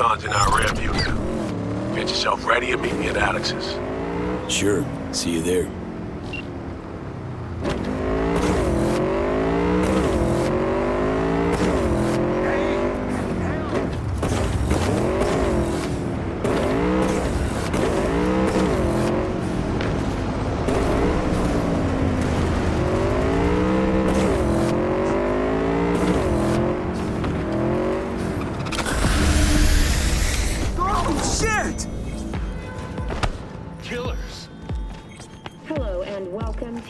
Recon's in our rear view now. Get yourself ready and meet me at Alex's. Sure. See you there.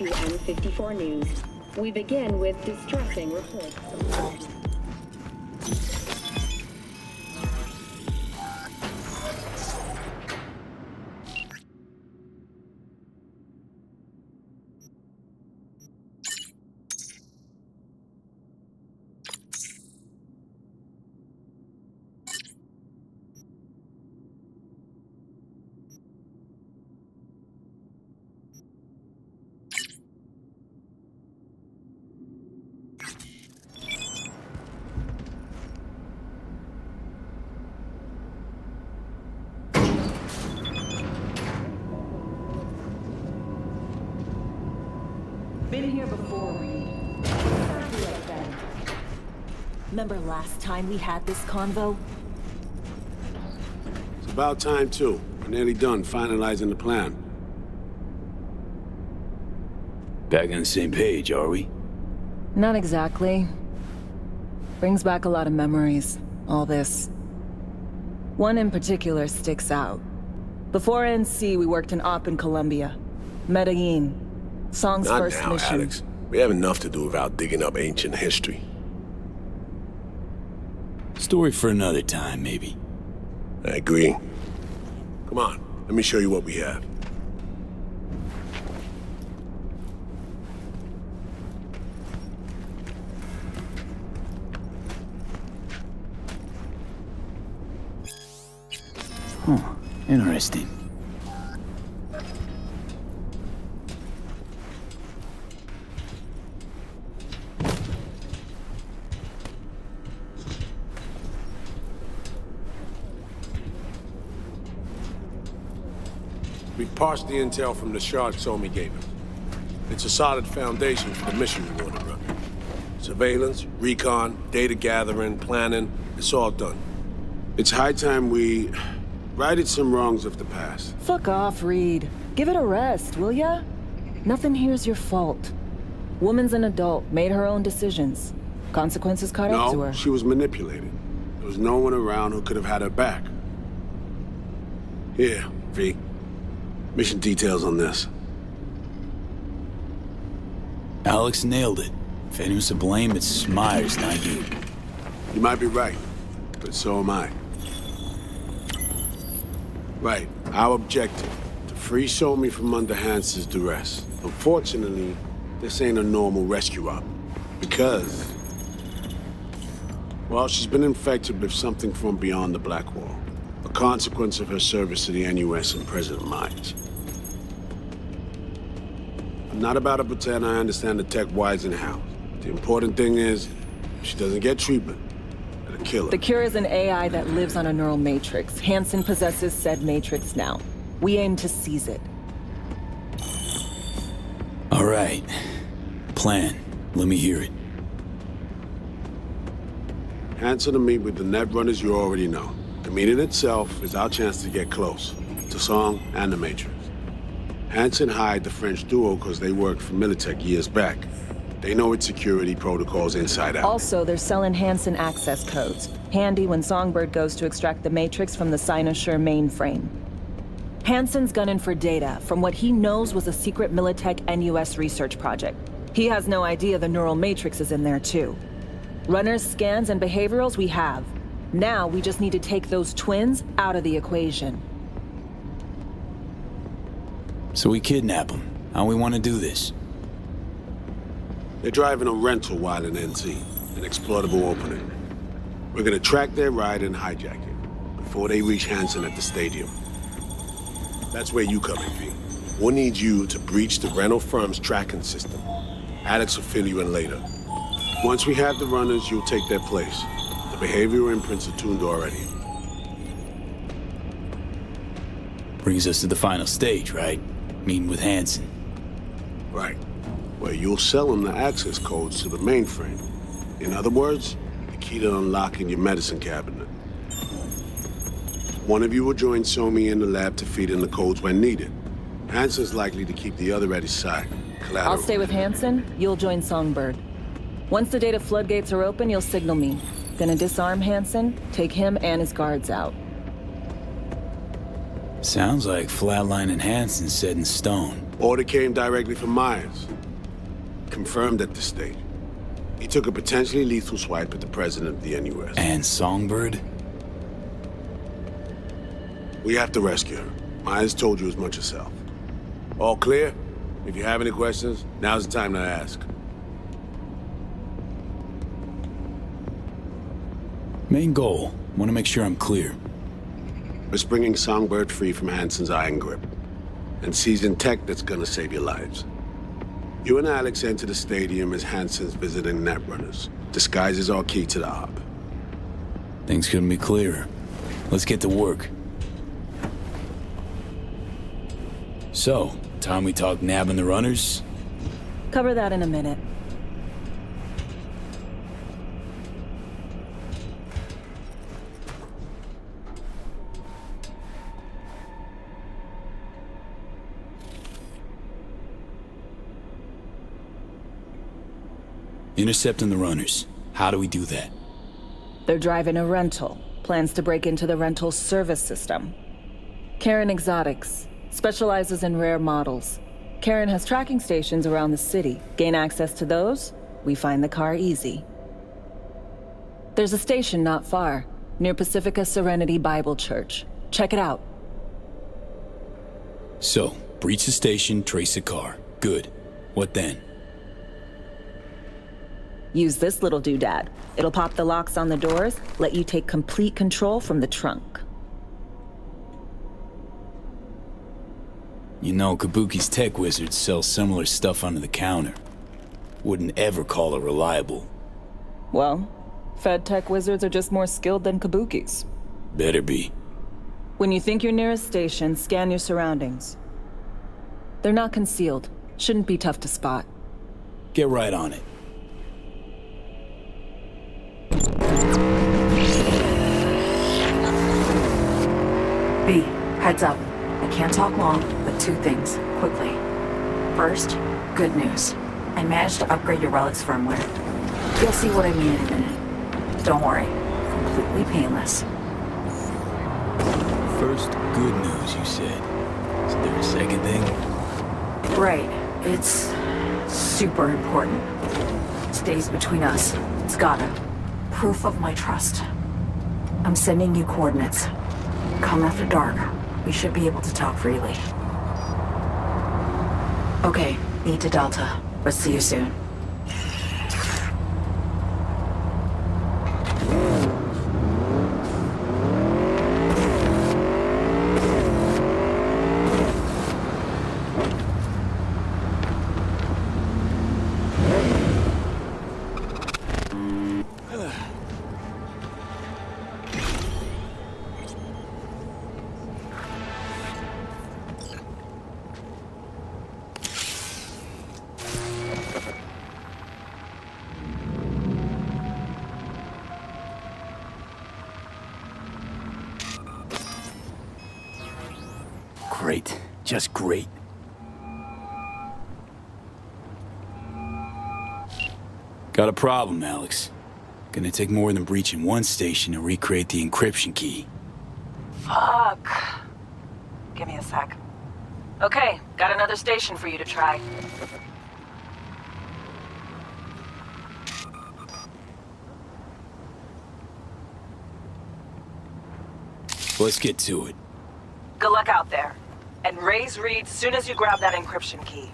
N54 News. We begin with distressing reports. Been here before, Reed. Remember last time we had this convo? It's about time, too. We're nearly done finalizing the plan. Back on the same page, are we? Not exactly. Brings back a lot of memories, all this. One in particular sticks out. Before NC, we worked in Op in Colombia. Medellin. Song's Not first now, mission. Alex. We have enough to do without digging up ancient history. Story for another time, maybe. I agree. Come on, let me show you what we have. Huh, interesting. We've parsed the intel from the shard Somi gave us. It's a solid foundation for the mission we want to run. Surveillance, recon, data gathering, planning, it's all done. It's high time we righted some wrongs of the past. Fuck off, Reed. Give it a rest, will ya? Nothing here's your fault. Woman's an adult, made her own decisions. Consequences caught up to her. No, she was manipulated. There was no one around who could have had her back. Here, V. Mission details on this. Alex nailed it. If anyone's to blame, it's Myers, not you. You might be right, but so am I. Right, our objective, to free Somi from under Hansen's duress. Unfortunately, this ain't a normal rescue op, because... well, she's been infected with something from beyond the Black Wall. A consequence of her service to the NUS and President Myers. I'm not about to pretend I understand the tech whys and hows. The important thing is, if she doesn't get treatment, it'll kill her. The cure is an AI that lives on a neural matrix. Hansen possesses said matrix now. We aim to seize it. All right. Plan. Let me hear it. Hansen to meet with the net runners you already know. The meeting itself is our chance to get close to Song and the Matrix. Hansen hired the French duo because they worked for Militech years back. They know its security protocols inside out. Also, they're selling Hansen access codes. Handy when Songbird goes to extract the Matrix from the Cynosure mainframe. Hansen's gunning for data from what he knows was a secret Militech NUS research project. He has no idea the neural matrix is in there too. Runners, scans, and behaviorals we have. Now we just need to take those twins out of the equation. So we kidnap them. How we want to do this? They're driving a rental while in NC, an exploitable opening. We're gonna track their ride and hijack it before they reach Hansen at the stadium. That's where you come in, V. We'll need you to breach the rental firm's tracking system. Alex will fill you in later. Once we have the runners, you'll take their place. The behavioral imprints are tuned already. Brings us to the final stage, right? Meeting with Hansen. Right. Where you'll sell him the access codes to the mainframe. In other words, the key to unlocking your medicine cabinet. One of you will join Somi in the lab to feed in the codes when needed. Hansen's likely to keep the other at his side. Collateral. I'll stay with Hansen, you'll join Songbird. Once the data floodgates are open, you'll signal me. Gonna disarm Hansen, take him and his guards out. Sounds like Flatline and Hansen set in stone. Order came directly from Myers. Confirmed at this stage. He took a potentially lethal swipe at the president of the NUS. And Songbird? We have to rescue her. Myers told you as much herself. All clear? If you have any questions, now's the time to ask. Main goal. Want to make sure I'm clear. We're bringing Songbird free from Hansen's iron grip. And seizing tech that's gonna save your lives. You and Alex enter the stadium as Hansen's visiting netrunners. Disguise as our key to the op. Things couldn't be clearer. Let's get to work. So, time we talk nabbing the runners? Cover that in a minute. Intercepting the runners. How do we do that? They're driving a rental. Plans to break into the rental service system. Karen Exotics. Specializes in rare models. Karen has tracking stations around the city. Gain access to those, we find the car easy. There's a station not far, near Pacifica Serenity Bible Church. Check it out. So, breach the station, trace the car. Good. What then? Use this little doodad. It'll pop the locks on the doors, let you take complete control from the trunk. You know, Kabuki's tech wizards sell similar stuff under the counter. Wouldn't ever call it reliable. Well, Fed tech wizards are just more skilled than Kabuki's. Better be. When you think you're near a station, scan your surroundings. They're not concealed. Shouldn't be tough to spot. Get right on it. B, heads up. I can't talk long, but two things, quickly. First, good news. I managed to upgrade your relic's firmware. You'll see what I mean in a minute. Don't worry, completely painless. First, good news, you said. Is there a second thing? Right, it's super important. Stays between us. It's gotta. Proof of my trust. I'm sending you coordinates. Come after dark. We should be able to talk freely. Okay, need to Delta, but see you soon. Great. Just great. Got a problem, Alex. Gonna take more than breaching one station to recreate the encryption key. Fuck. Give me a sec. Okay, got another station for you to try. Let's get to it. Good luck out there. And raise Reed soon as you grab that encryption key.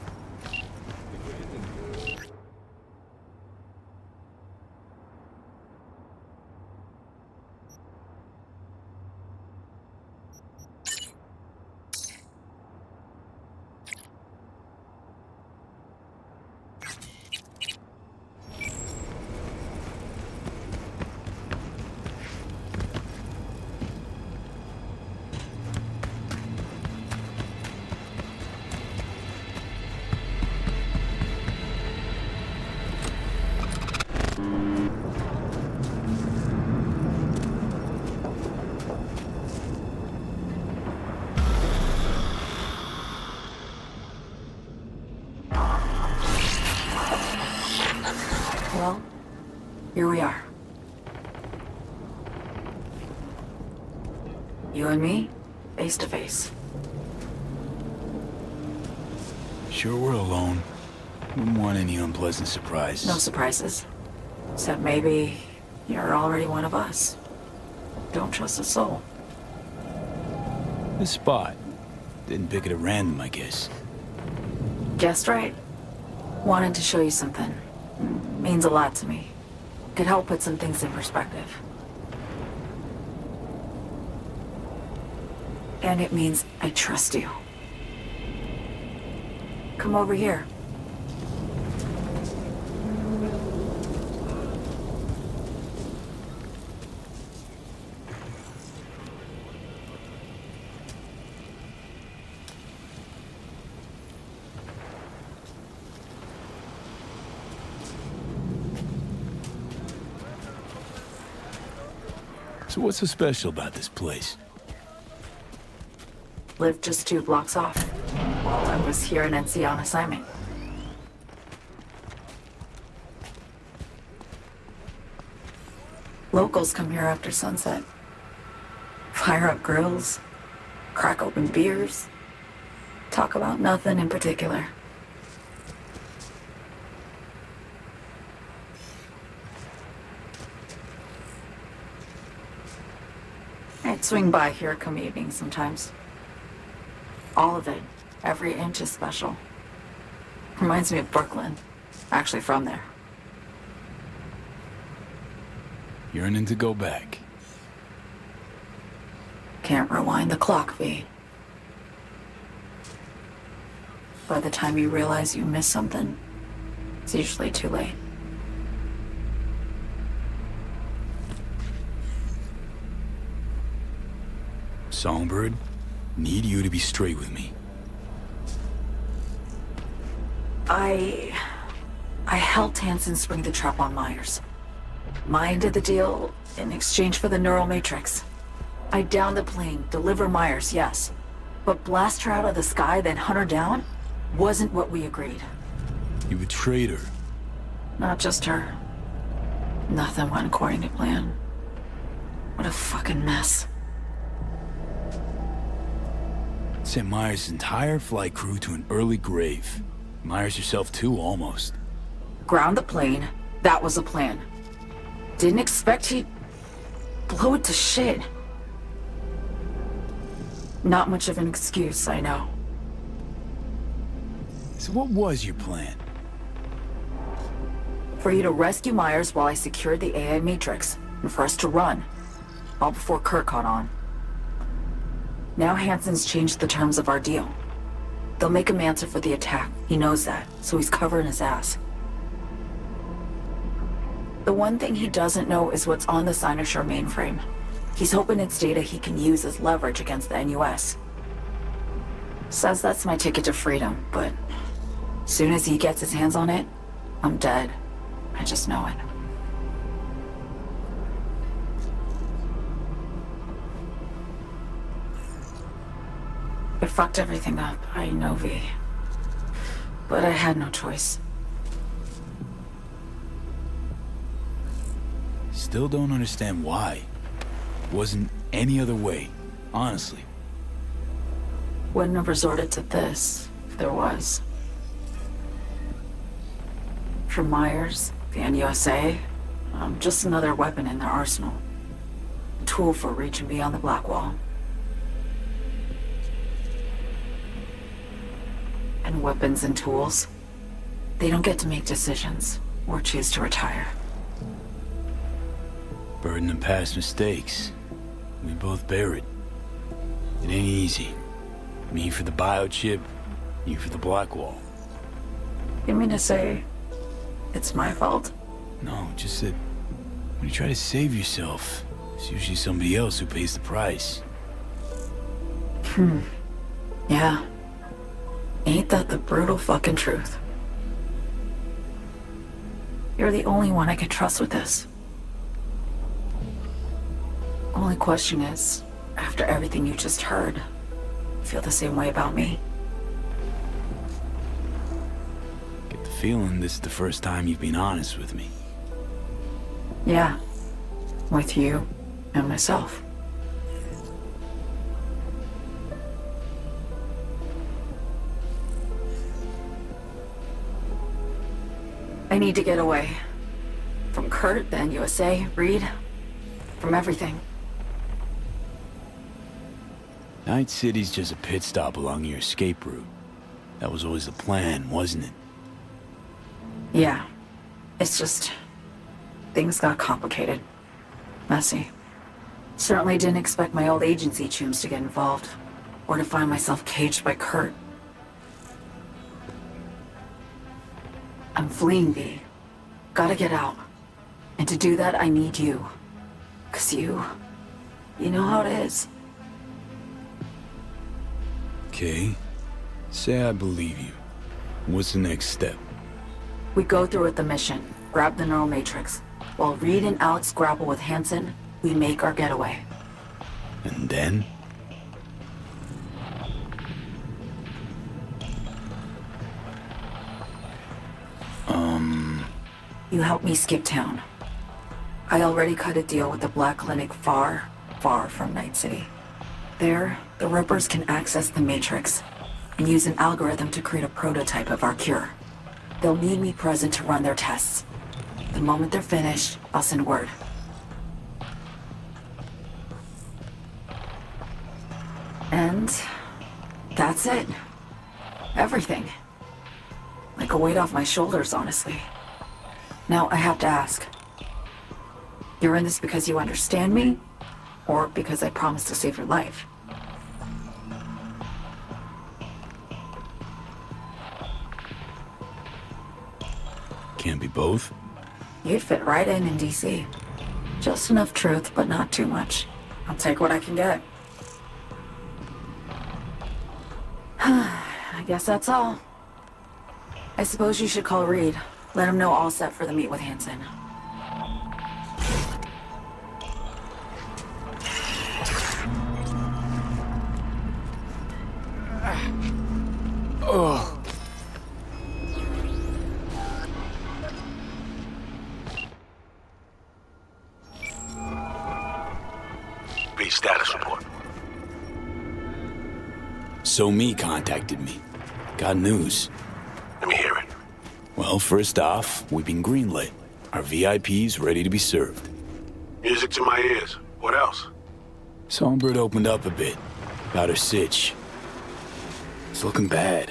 here we are. You and me, face to face. Sure we're alone. Wouldn't want any unpleasant surprises. No surprises. Except maybe you're already one of us. Don't trust a soul. This spot. Didn't pick it at random, I guess. Guessed right. Wanted to show you something. Means a lot to me. Could help put some things in perspective. And it means I trust you. Come over here. So what's so special about this place? Lived just 2 blocks off while I was here in NC on assignment. Locals come here after sunset. Fire up grills, crack open beers, talk about nothing in particular. I'd swing by here come evening sometimes. All of it, every inch is special. Reminds me of Brooklyn. Actually from there. Yearning to go back. Can't rewind the clock, V. By the time you realize you missed something, it's usually too late. Songbird, need you to be straight with me. I helped Hansen spring the trap on Myers. Mine did the deal in exchange for the neural matrix. I downed the plane, deliver Myers, yes. But blast her out of the sky, then hunt her down, wasn't what we agreed. You betrayed her. Not just her. Nothing went according to plan. What a fucking mess. Sent Myers' entire flight crew to an early grave. Myers herself too, almost. Ground the plane, that was the plan. Didn't expect he'd blow it to shit. Not much of an excuse, I know. So what was your plan? For you to rescue Myers while I secured the AI Matrix, and for us to run. All before Kurt caught on. Now Hansen's changed the terms of our deal. They'll make him answer for the attack. He knows that, so he's covering his ass. The one thing he doesn't know is what's on the Cynosure mainframe. He's hoping it's data he can use as leverage against the NUS. Says that's my ticket to freedom, but soon as he gets his hands on it, I'm dead. I just know it. I fucked everything up, I know, V. But I had no choice. Still don't understand why. Wasn't any other way, honestly. Wouldn't have resorted to this, if there was. For Myers, the NUSA, I'm just another weapon in their arsenal. A tool for reaching beyond the Black Wall. And weapons and tools, they don't get to make decisions or choose to retire. Burden of past mistakes. We both bear it. It ain't easy. Me for the biochip, you for the Black Wall. You mean to say it's my fault? No, just that when you try to save yourself, it's usually somebody else who pays the price. Yeah. Ain't that the brutal fucking truth? You're the only one I can trust with this. Only question is, after everything you just heard, feel the same way about me? Get the feeling this is the first time you've been honest with me. Yeah. With you and myself. I need to get away. From Kurt, the NUSA, Reed. From everything. Night City's just a pit stop along your escape route. That was always the plan, wasn't it? Yeah. It's just... things got complicated. Messy. Certainly didn't expect my old agency chooms to get involved. Or to find myself caged by Kurt. I'm fleeing, V. Gotta get out. And to do that, I need you. 'Cause you know how it is. Okay. Say I believe you. What's the next step? We go through with the mission, grab the neural matrix. While Reed and Alex grapple with Hansen, we make our getaway. And then? You help me skip town. I already cut a deal with the Black Clinic far, far from Night City. There, the Rippers can access the Matrix and use an algorithm to create a prototype of our cure. They'll need me present to run their tests. The moment they're finished, I'll send word. And that's it. Everything. Like a weight off my shoulders, honestly. Now, I have to ask. You're in this because you understand me? Or because I promised to save your life? Can't be both. You'd fit right in DC. Just enough truth, but not too much. I'll take what I can get. I guess that's all. I suppose you should call Reed. Let him know all set for the meet with Hansen. Oh. B, status report. So Me contacted me. Got news. Let me hear it. Well, first off, we've been greenlit. Our VIP's ready to be served. Music to my ears. What else? Songbird opened up a bit about her sitch. It's looking bad.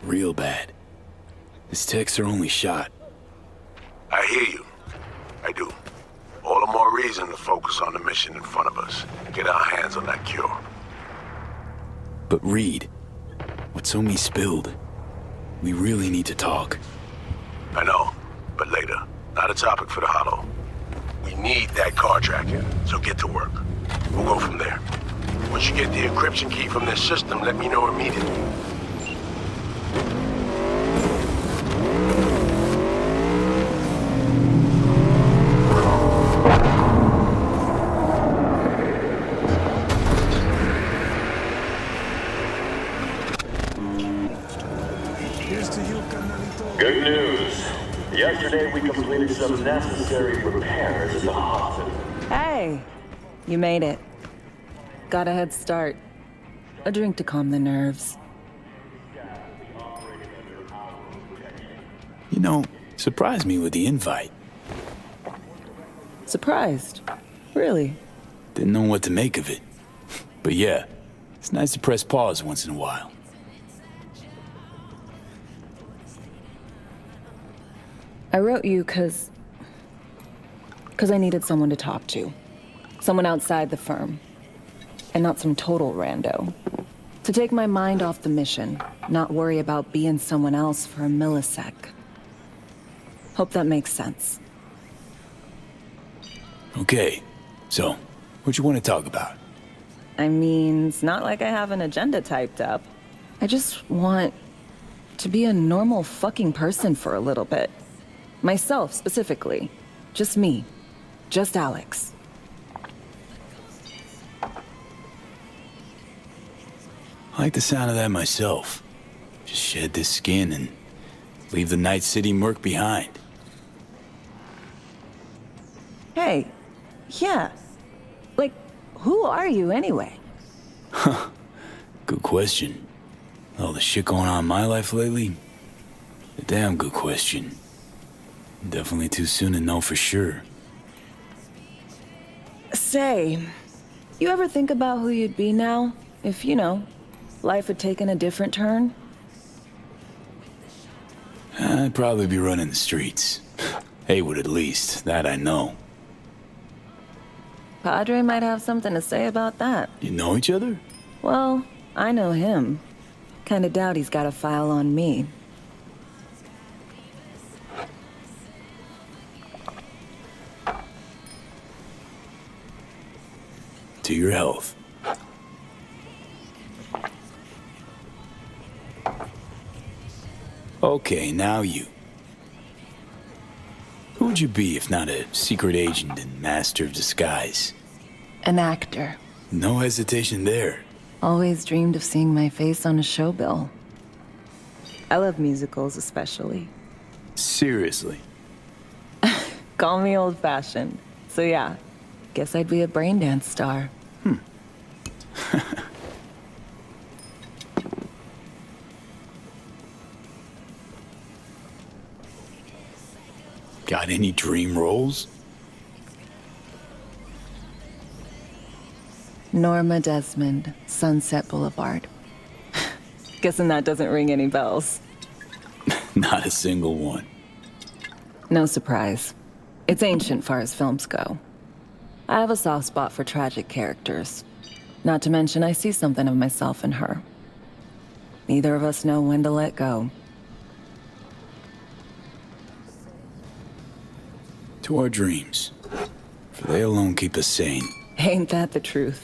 Real bad. His tech's her only shot. I hear you. I do. All the more reason to focus on the mission in front of us. Get our hands on that cure. But Reed, what So Me spilled, we really need to talk. I know, but later. Not a topic for the Hollow. We need that car tracking, so get to work. We'll go from there. Once you get the encryption key from this system, let me know immediately. Good news. Yesterday we completed some necessary repairs at the hospital. Hey, you made it. Got a head start. A drink to calm the nerves. You know, surprised me with the invite. Surprised? Really? Didn't know what to make of it. But yeah, it's nice to press pause once in a while. I wrote you because I needed someone to talk to. Someone outside the firm. And not some total rando. To take my mind off the mission, not worry about being someone else for a millisec. Hope that makes sense. Okay, so, what you want to talk about? I mean, it's not like I have an agenda typed up. I just want to be a normal fucking person for a little bit. Myself, specifically. Just me. Just Alex. I like the sound of that myself. Just shed this skin and leave the Night City murk behind. Hey, yeah. Like, who are you anyway? Good question. All the shit going on in my life lately? A damn good question. Definitely too soon to know for sure. Say, you ever think about who you'd be now if, life had taken a different turn? I'd probably be running the streets. Haywood at least, that I know. Padre might have something to say about that. You know each other? Well, I know him. Kinda doubt he's got a file on me. To your health. Okay, now you. Who would you be if not a secret agent and master of disguise? An actor. No hesitation there. Always dreamed of seeing my face on a show bill. I love musicals especially. Seriously. Call me old-fashioned. So yeah, guess I'd be a braindance star. Got any dream roles? Norma Desmond, Sunset Boulevard. Guessing that doesn't ring any bells. Not a single one. No surprise. It's ancient far as films go. I have a soft spot for tragic characters. Not to mention I see something of myself in her. Neither of us know when to let go. To our dreams. For they alone keep us sane. Ain't that the truth?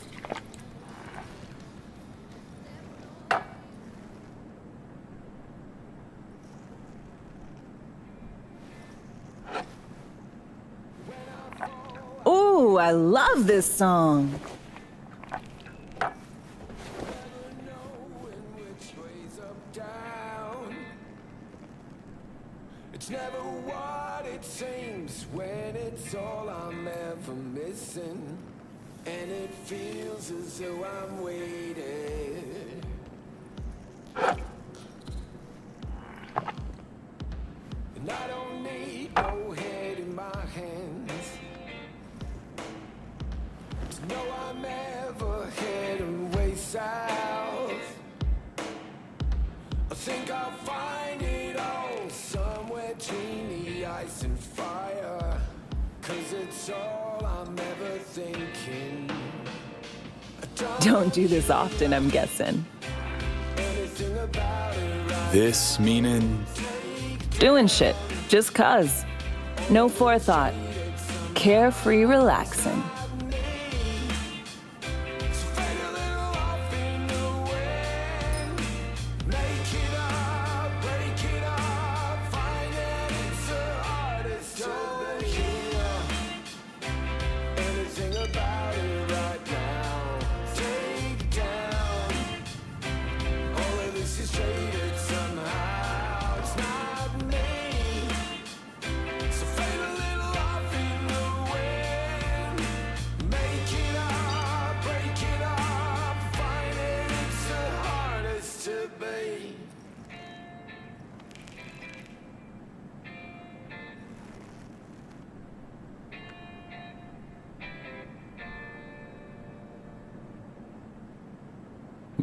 Ooh, I love this song. It's never what it seems when it's all I'm ever missing. And it feels as though I'm waiting. And I don't need no head in my hands to know I'm ever heading way south. I think I'll find it all somewhere between the ice and fire. 'Cause it's all I'm ever thinking. Don't do this often, I'm guessing. Anything about it right. This meaning Doing shit, just 'cause. No forethought. Carefree relaxing.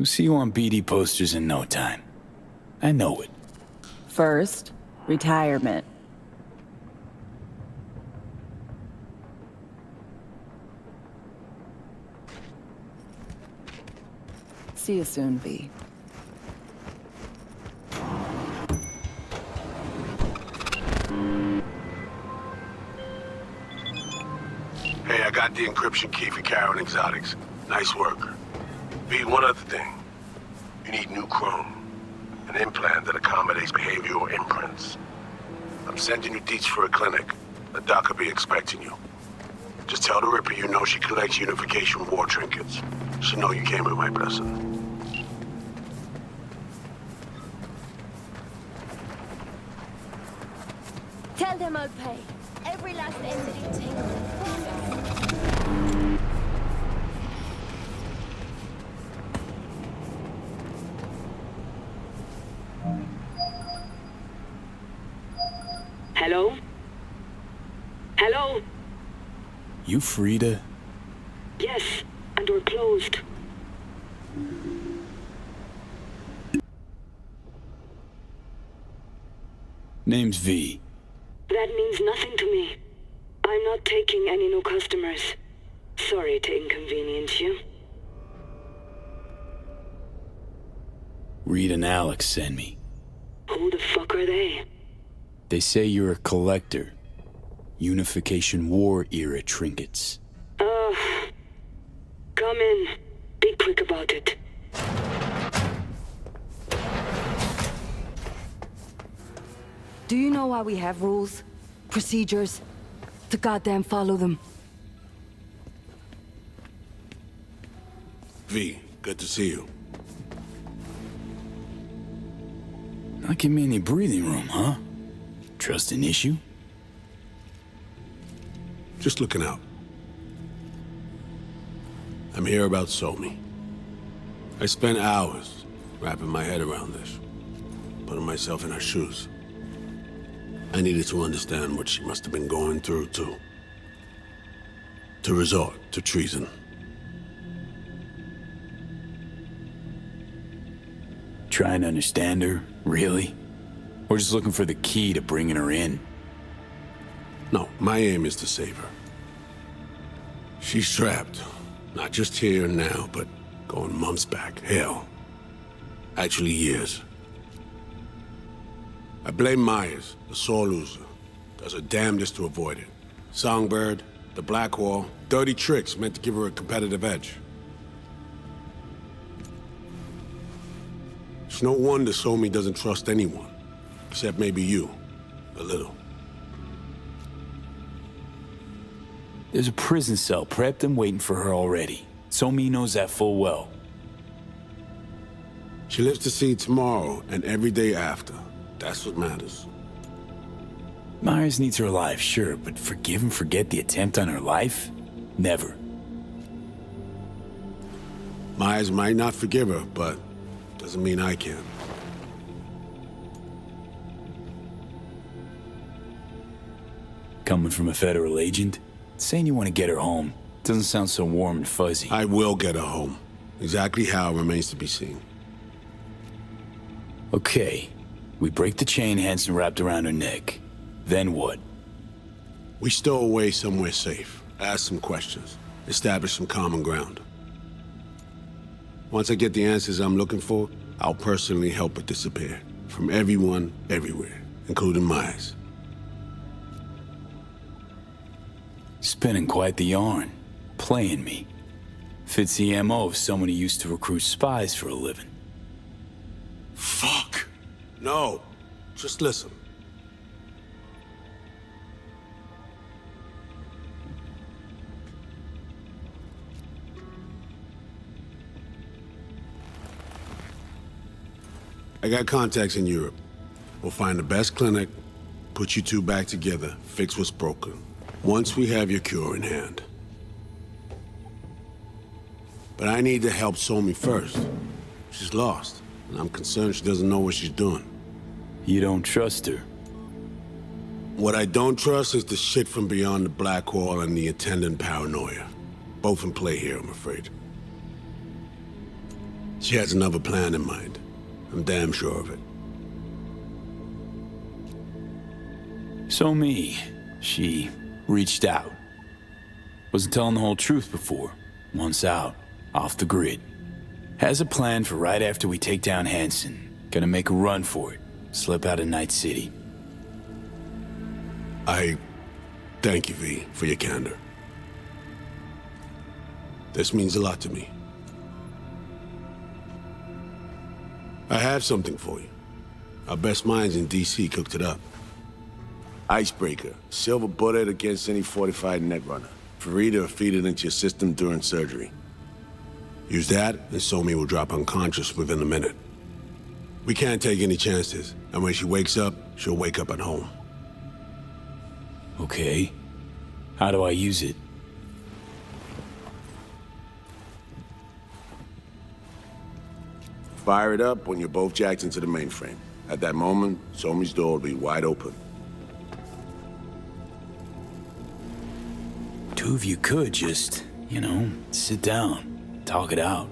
we'll see you on BD posters in no time. I know it. First, retirement. See you soon, V. Hey, I got the encryption key for Karen Exotics. Nice work. B, one other thing. You need new chrome. An implant that accommodates behavioral imprints. I'm sending you deets for a clinic. The doc will be expecting you. Just tell the Ripper you know she collects unification war trinkets. She'll know you came with my blessing. Tell them I'll pay. Every last entity takes. You free to... Yes, and we're closed. Name's V. That means nothing to me. I'm not taking any new customers. Sorry to inconvenience you. Reed and Alex sent me. Who the fuck are they? They say you're a collector. Unification War era trinkets. Come in. Be quick about it. Do you know why we have rules? Procedures? To goddamn follow them. V, good to see you. Not give me any breathing room, huh? Trust an issue? Just looking out. I'm here about Somi. I spent hours wrapping my head around this, putting myself in her shoes. I needed to understand what she must have been going through, too. To resort to treason. Trying to understand her, really? Or just looking for the key to bringing her in? No, my aim is to save her. She's trapped. Not just here and now, but going months back. Hell. Actually, years. I blame Myers, the sore loser. Does her damnedest to avoid it. Songbird, the Black Wall, dirty tricks meant to give her a competitive edge. It's no wonder Somi doesn't trust anyone. Except maybe you. A little. There's a prison cell prepped and waiting for her already. Somi knows that full well. She lives to see tomorrow and every day after. That's what matters. Myers needs her alive, sure, but forgive and forget the attempt on her life? Never. Myers might not forgive her, but doesn't mean I can. Coming from a federal agent? Saying you want to get her home doesn't sound so warm and fuzzy. I will get her home. Exactly how remains to be seen. Okay. We break the chain Hansen wrapped around her neck. Then what? We stow away somewhere safe. Ask some questions. Establish some common ground. Once I get the answers I'm looking for, I'll personally help her disappear. From everyone, everywhere, including Myers. Spinning quite the yarn. Playing me. Fits the MO of someone who used to recruit spies for a living. Fuck! No. Just listen. I got contacts in Europe. We'll find the best clinic, put you two back together, fix what's broken. Once we have your cure in hand. But I need to help Somi first. She's lost, and I'm concerned she doesn't know what she's doing. You don't trust her? What I don't trust is the shit from beyond the Black Wall and the attendant paranoia. Both in play here, I'm afraid. She has another plan in mind. I'm damn sure of it. Somi, she reached out. Wasn't telling the whole truth before. Once out, off the grid. Has a plan for right after we take down Hansen. Gonna make a run for it. Slip out of Night City. I thank you, V, for your candor. This means a lot to me. I have something for you. Our best minds in D.C. cooked it up. Icebreaker, silver bullet against any fortified netrunner. Free to feed it into your system during surgery. Use that, and Somi will drop unconscious within a minute. We can't take any chances, and when she wakes up, she'll wake up at home. Okay. How do I use it? Fire it up when you're both jacked into the mainframe. At that moment, Somi's door will be wide open. Two of you could just, sit down, talk it out.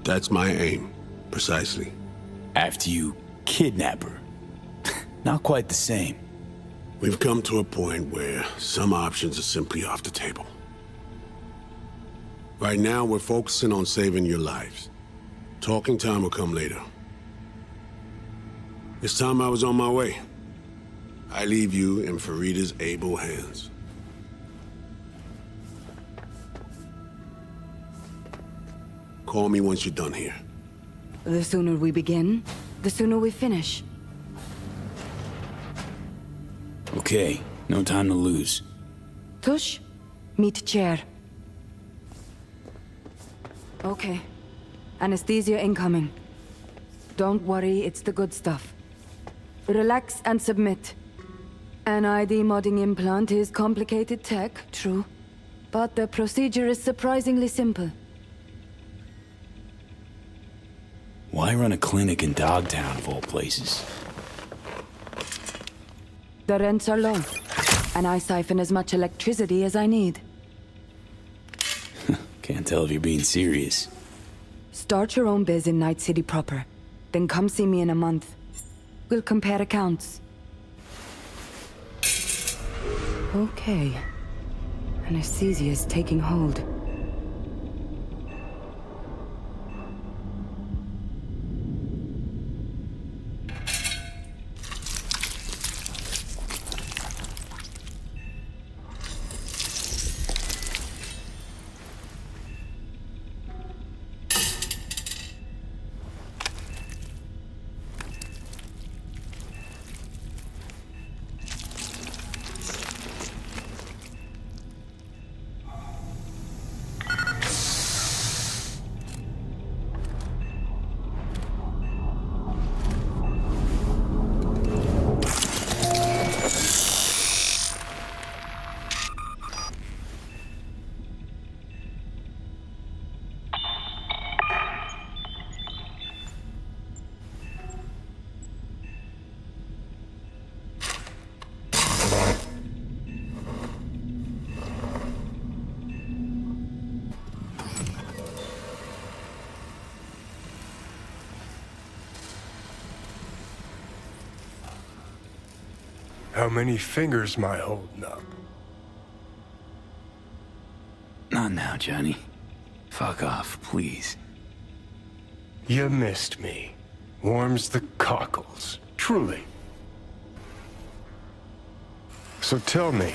That's my aim, precisely. After you kidnap her. Not quite the same. We've come to a point where some options are simply off the table. Right now, we're focusing on saving your lives. Talking time will come later. This time I was on my way. I leave you in Farida's able hands. Call me once you're done here. The sooner we begin, the sooner we finish. Okay, no time to lose. Tush, meet chair. Okay. Anesthesia incoming. Don't worry, it's the good stuff. Relax and submit. An ID modding implant is complicated tech, true. But the procedure is surprisingly simple. Why run a clinic in Dogtown, of all places? The rents are low, and I siphon as much electricity as I need. Can't tell if you're being serious. Start your own biz in Night City proper. Then come see me in a month. We'll compare accounts. Okay. Anesthesia is taking hold. How many fingers am I holding up? Not now, Johnny. Fuck off, please. You missed me. Warms the cockles, truly. So tell me,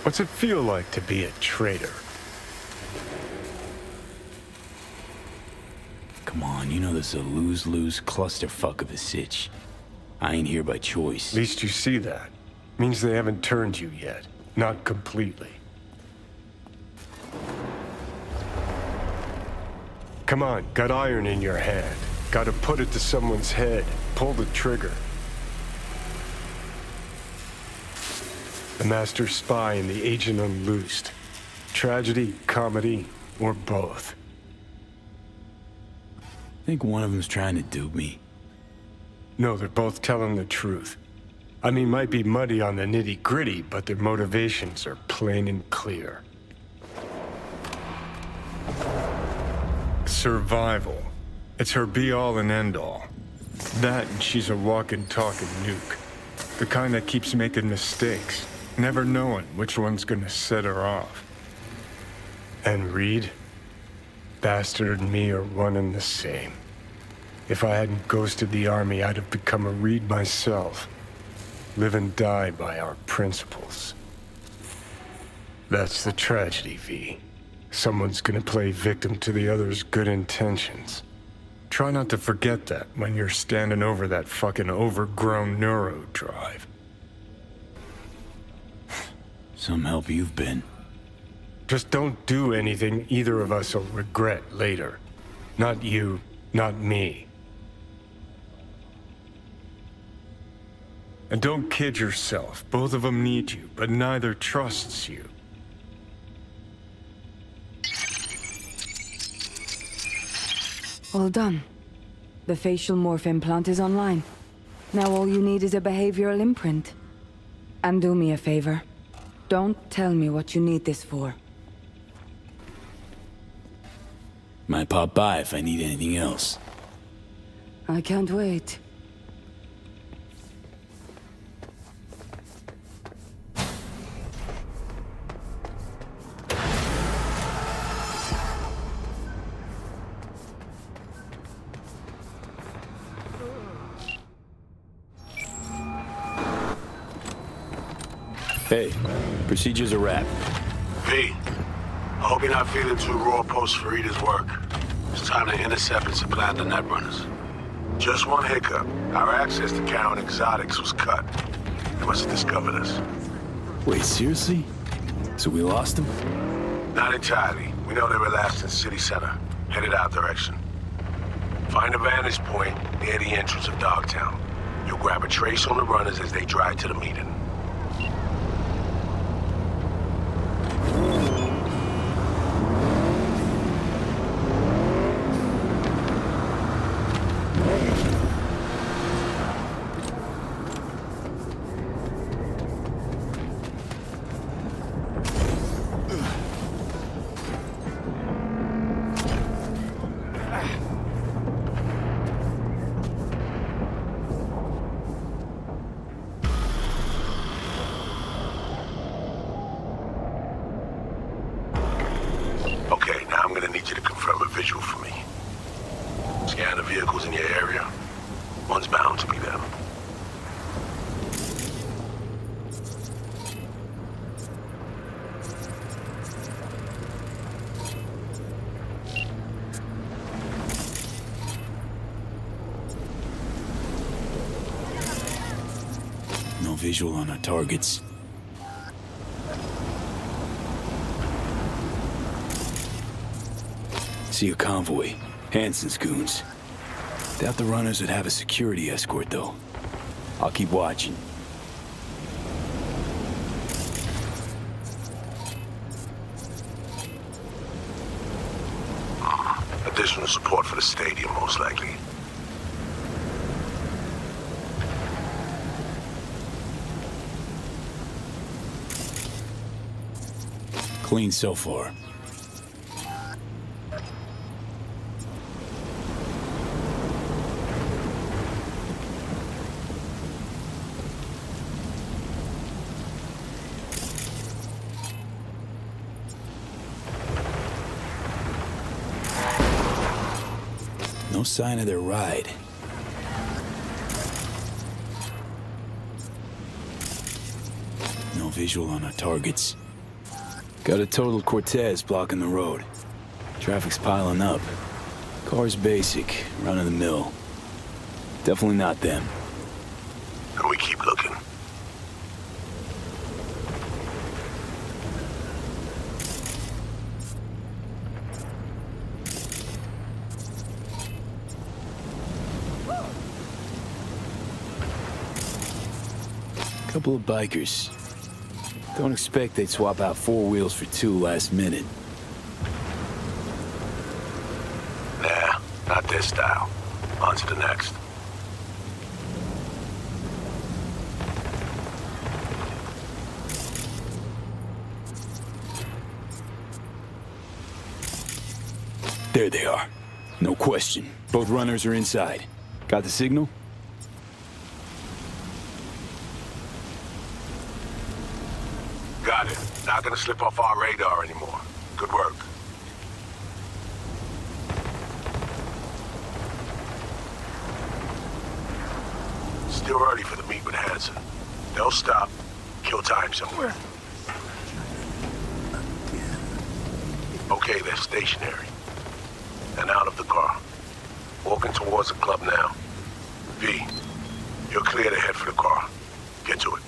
what's it feel like to be a traitor? Come on, you know this is a lose-lose clusterfuck of a sitch. I ain't here by choice. At least you see that. Means they haven't turned you yet. Not completely. Come on, got iron in your hand. Gotta put it to someone's head. Pull the trigger. The master spy and the agent unloosed. Tragedy, comedy, or both. Think one of them's trying to dupe me. No, they're both telling the truth. I mean, might be muddy on the nitty-gritty, but their motivations are plain and clear. Survival. It's her be-all and end-all. That and she's a walking, talking nuke. The kind that keeps making mistakes, never knowing which one's gonna set her off. And Reed? Bastard and me are one and the same. If I hadn't ghosted the army, I'd have become a Reed myself. Live and die by our principles. That's the tragedy, V. Someone's gonna play victim to the other's good intentions. Try not to forget that when you're standing over that fucking overgrown neuro drive. Some help you've been. Just don't do anything either of us will regret later. Not you, not me. And don't kid yourself. Both of them need you, but neither trusts you. All done. The facial morph implant is online. Now all you need is a behavioral imprint. And do me a favor. Don't tell me what you need this for. Might pop by if I need anything else. I can't wait. Hey, procedures are wrapped. V, I hope you're not feeling too raw post Farida's work. It's time to intercept and supplant the netrunners. Just one hiccup. Our access to Karen Exotics was cut. They must have discovered us. Wait, seriously? So we lost them? Not entirely. We know they were last in City Center, headed our direction. Find a vantage point near the entrance of Dogtown. You'll grab a trace on the runners as they drive to the meeting. Okay, now I'm gonna need you to confirm a visual for me. Scan the vehicles in your area. One's bound to be them. No visual on our targets. See a convoy. Hansen's goons. Doubt the runners would have a security escort, though. I'll keep watching. Additional support for the stadium, most likely. Clean so far. No sign of their ride. No visual on our targets. Got a total Cortez blocking the road. Traffic's piling up. Car's basic, run-of-the-mill. Definitely not them. And we keep looking. Couple of bikers. Don't expect they'd swap out 4 wheels for 2 last minute. Nah, not this style. On to the next. There they are. No question. Both runners are inside. Got the signal? Got it. Not gonna slip off our radar anymore. Good work. Still early for the meet with Hansen. They'll stop, kill time somewhere. Okay, they're stationary. And out of the car. Walking towards the club now. V, you're clear to head for the car. Get to it.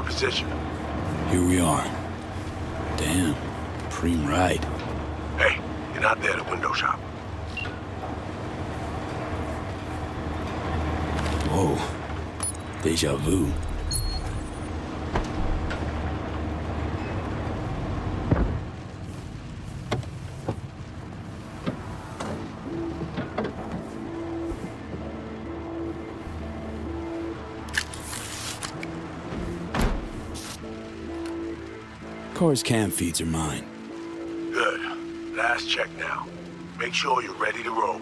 position. Here we are. Damn, preem ride. Hey, you're not there to window shop. Whoa. Deja vu. Car's cam feeds are mine. Good. Last check now. Make sure you're ready to roll.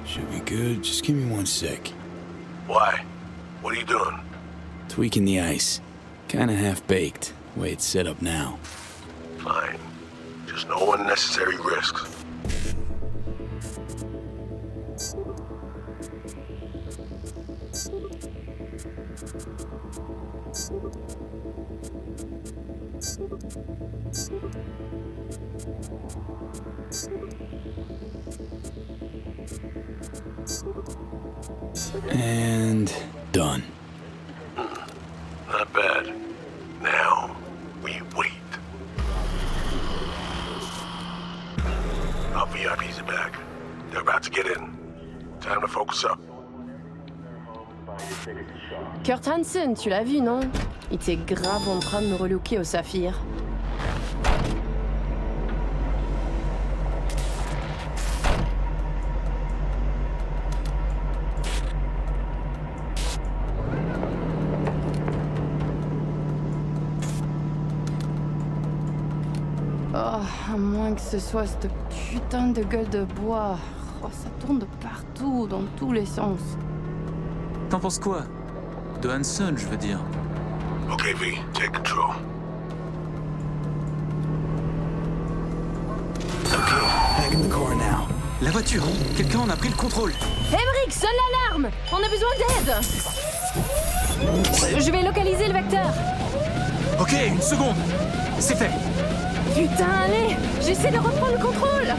Should be good. Just give me 1 sec. Why? What are you doing? Tweaking the ice. Kinda half-baked, way it's set up now. Fine. Just no unnecessary risks. And done. Not bad. Now, we wait. Our VIPs are back. They're about to get in. Time to focus up. Kurt Hansen, tu l'as vu, non? Il était grave en train de me relooker au saphir. Oh, à moins que ce soit cette putain de gueule de bois. Oh, ça tourne de partout, dans tous les sens. T'en penses quoi? De Hansen, je veux dire. Okay, V, take control. Okay, back in the car now. La voiture! Quelqu'un en a pris le contrôle! Emmerich, sonne l'alarme! On a besoin d'aide! Je vais localiser le vecteur. Ok, 1 seconde! C'est fait! Putain, allez! J'essaie de reprendre le contrôle!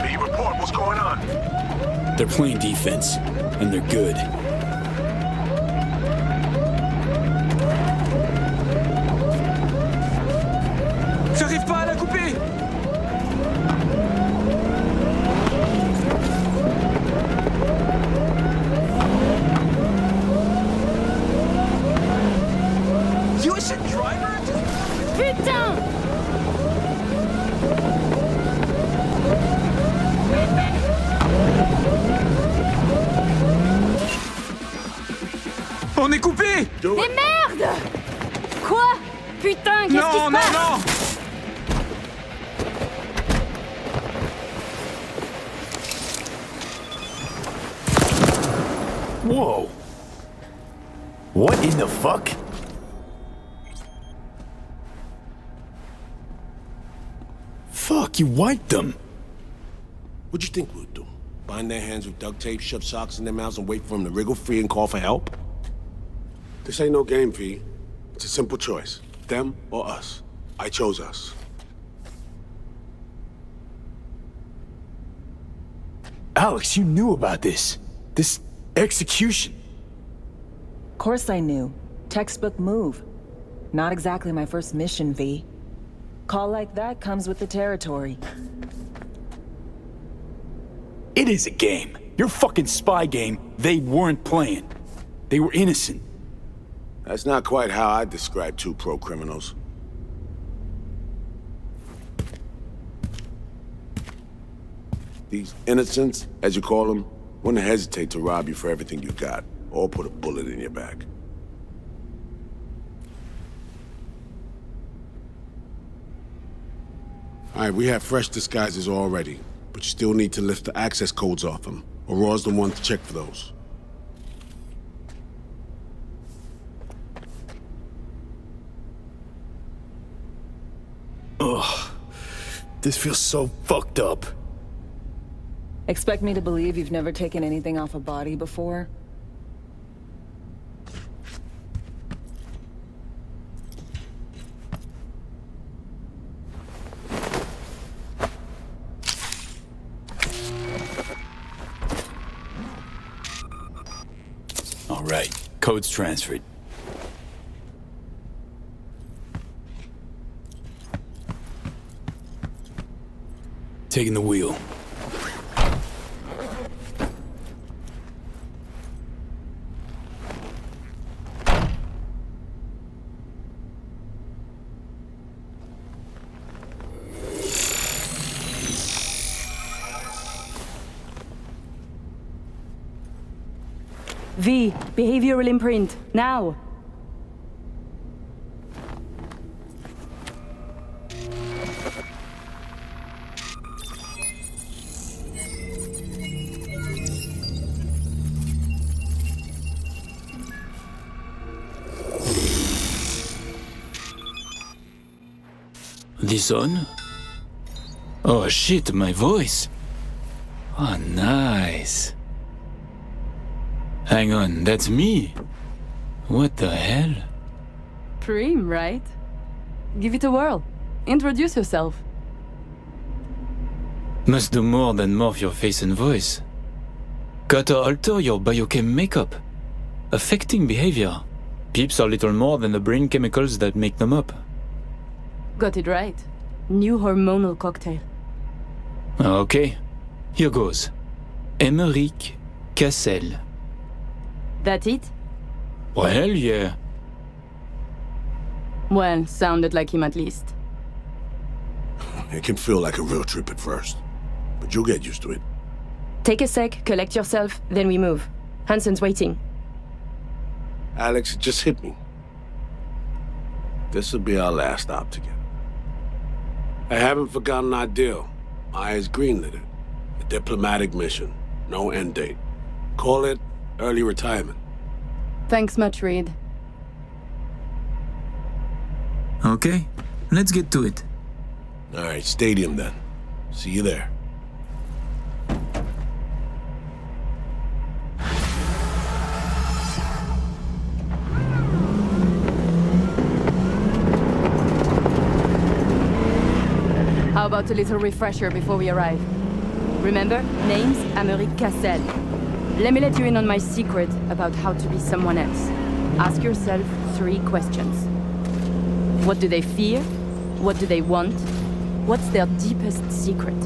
V, report what's going on. They're playing defense, and they're good. J'arrive pas à la couper! You a shit driver? Putain! On est coupé! Mais merde! Quoi? Putain, qu'est-ce qui se Non, non, passe? non! Whoa! What in the fuck? Fuck, you wiped them! What'd you think we'd do? Bind their hands with duct tape, shove socks in their mouths, and wait for them to wriggle free and call for help? This ain't no game, V. It's a simple choice. Them or us. I chose us. Alex, you knew about this. This execution. Course I knew. Textbook move. Not exactly my first mission, V. Call like that comes with the territory. It is a game. Your fucking spy game, they weren't playing. They were innocent. That's not quite how I describe two pro-criminals. These innocents, as you call them, wouldn't hesitate to rob you for everything you got, or put a bullet in your back. All right, we have fresh disguises already, but you still need to lift the access codes off them. Aurora's the one to check for those. This feels so fucked up. Expect me to believe you've never taken anything off a body before? All right, code's transferred. Taking the wheel. V, behavioral imprint, now! This on? Oh shit, my voice! Oh, nice. Hang on, that's me. What the hell? Prim, right? Give it a whirl. Introduce yourself. Must do more than morph your face and voice. Gotta alter your biochem makeup. Affecting behavior. Peeps are little more than the brain chemicals that make them up. Got it right. New hormonal cocktail. Okay, here goes. Emeric Cassel. That it? Well, hell yeah. Well, sounded like him at least. It can feel like a real trip at first, but you'll get used to it. Take a sec, collect yourself, then we move. Hansen's waiting. Alex, it just hit me. This'll be our last stop together. I haven't forgotten our deal. Myers greenlit it. A diplomatic mission. No end date. Call it early retirement. Thanks much, Reed. Okay, let's get to it. All right, stadium then. See you there. How about a little refresher before we arrive? Remember, name's Emeric Cassel. Let me let you in on my secret about how to be someone else. Ask yourself 3 questions. What do they fear? What do they want? What's their deepest secret?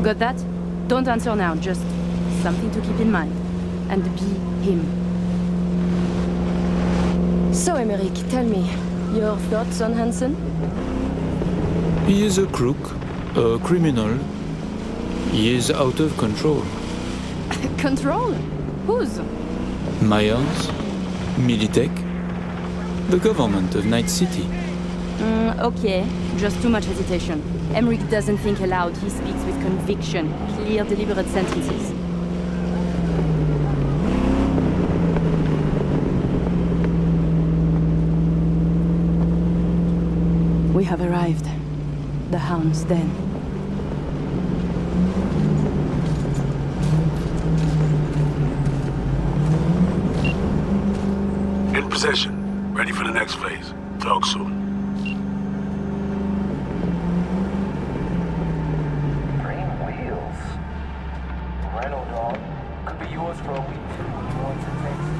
Got that? Don't answer now, just something to keep in mind. And be him. So, Emeric, tell me, your thoughts on Hansen? He is a crook, a criminal. He is out of control. Control? Whose? Myers, Militech, the government of Night City. Okay, just too much hesitation. Emmerich doesn't think aloud, he speaks with conviction, clear, deliberate sentences. We have arrived. The Hound's Den. In position. Ready for the next phase. Talk soon. Green wheels. Rhino dog. Could be yours for a week too when you want to taste.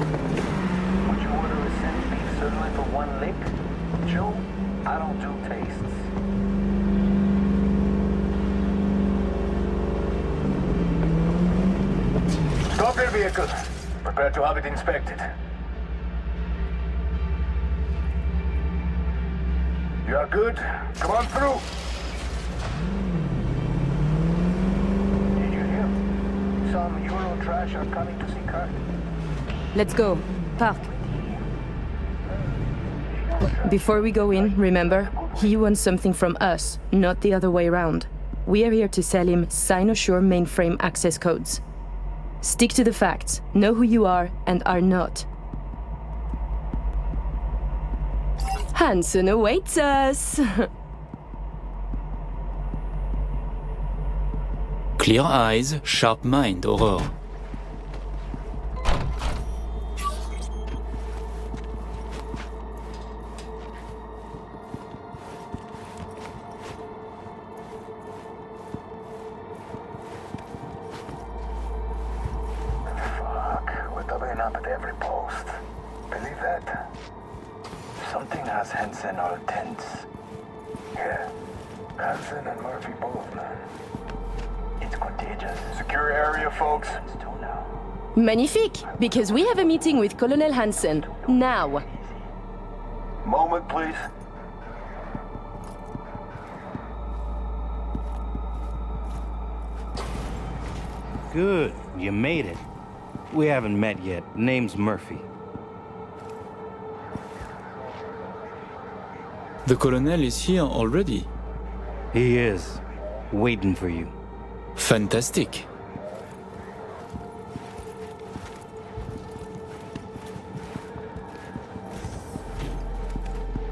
Would you order a cent beef sirloin for 1 lick? Joe, I don't do tastes. Stop your vehicle. Prepare to have it inspected. You are good. Come on through. Did you hear? Some Euro trash are coming to see Kurt. Let's go. Park. Before we go in, remember, he wants something from us, not the other way around. We are here to sell him Cynosure mainframe access codes. Stick to the facts, know who you are and are not. Hansen awaits us. Clear eyes, sharp mind, Aurore. We're doubling up at every post. Believe that? Something has Hansen all tense. Yeah. Hansen and Murphy both, man. It's contagious. Secure area, folks. Magnifique, because we have a meeting with Colonel Hansen. Now. Moment, please. Good, you made it. We haven't met yet. Name's Murphy. The Colonel is here already. He is. Waiting for you. Fantastic.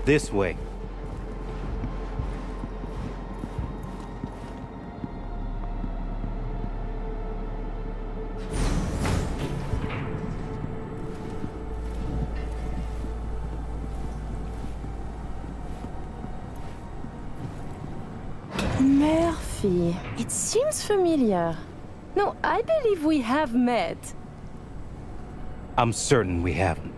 This way. Murphy. It seems familiar. No, I believe we have met. I'm certain we haven't.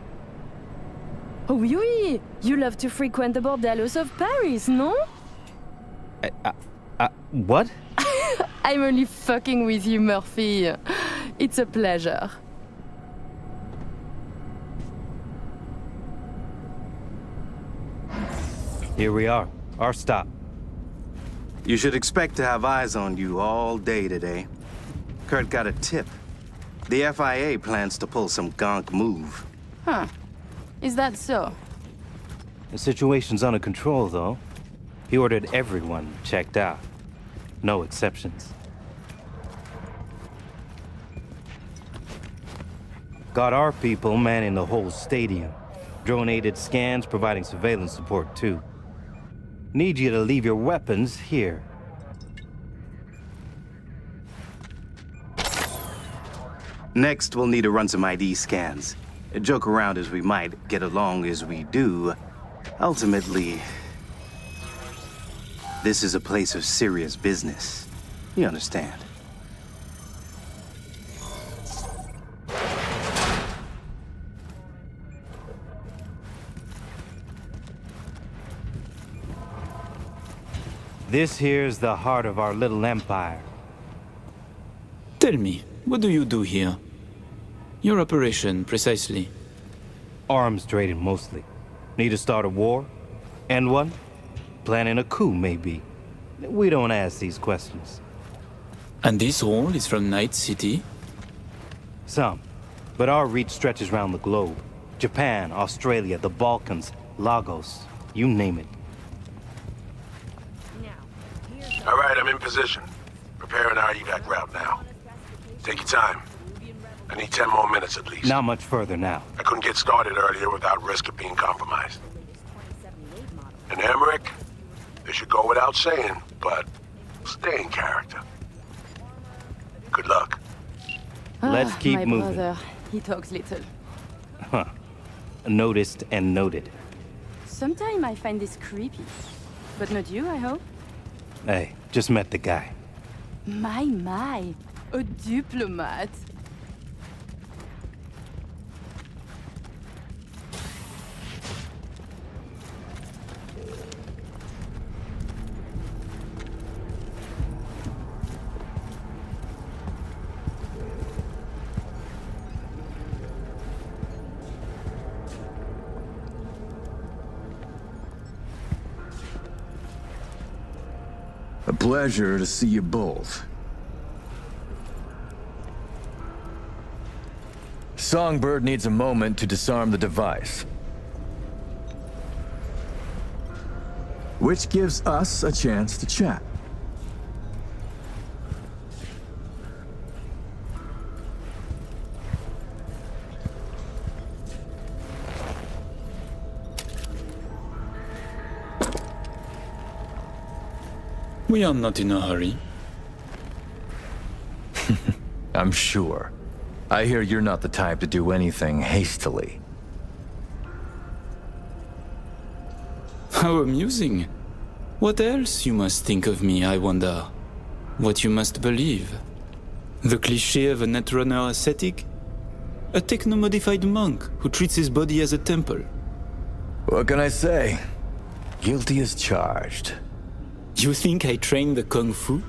Oh, oui! You love to frequent the bordellos of Paris, no? What? I'm only fucking with you, Murphy. It's a pleasure. Here we are. Our stop. You should expect to have eyes on you all day today. Kurt got a tip. The FIA plans to pull some gonk move. Huh. Is that so? The situation's under control, though. He ordered everyone checked out. No exceptions. Got our people manning the whole stadium. Drone-aided scans providing surveillance support, too. Need you to leave your weapons here. Next, we'll need to run some ID scans. Joke around as we might, get along as we do. Ultimately, this is a place of serious business. You understand? This here's the heart of our little empire. Tell me, what do you do here? Your operation, precisely. Arms trading, mostly. Need to start a war? End one? Planning a coup, maybe. We don't ask these questions. And this role is from Night City? Some. But our reach stretches around the globe. Japan, Australia, the Balkans, Lagos, you name it. All right, I'm in position. Preparing our evac route now. Take your time. I need 10 more minutes at least. Not much further now. I couldn't get started earlier without risk of being compromised. And Emmerich, this should go without saying, but stay in character. Good luck. Let's keep my moving. Brother, he talks little. Huh. Noticed and noted. Sometimes I find this creepy. But not you, I hope? Hey, just met the guy. My. A diplomat. A pleasure to see you both. Songbird needs a moment to disarm the device. Which gives us a chance to chat. We are not in a hurry. I'm sure. I hear you're not the type to do anything hastily. How amusing. What else you must think of me, I wonder? What you must believe? The cliché of a netrunner ascetic? A techno-modified monk who treats his body as a temple? What can I say? Guilty as charged. You think I train the kung fu?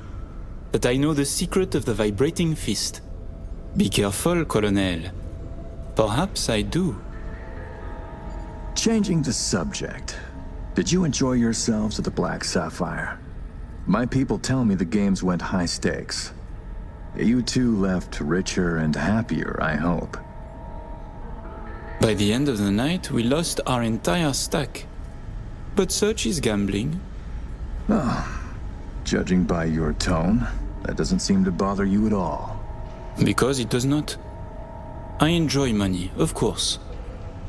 That I know the secret of the vibrating fist? Be careful, Colonel. Perhaps I do. Changing the subject. Did you enjoy yourselves at the Black Sapphire? My people tell me the games went high stakes. You two left richer and happier, I hope. By the end of the night, we lost our entire stack. But such is gambling. Oh, judging by your tone, that doesn't seem to bother you at all. Because it does not. I enjoy money, of course.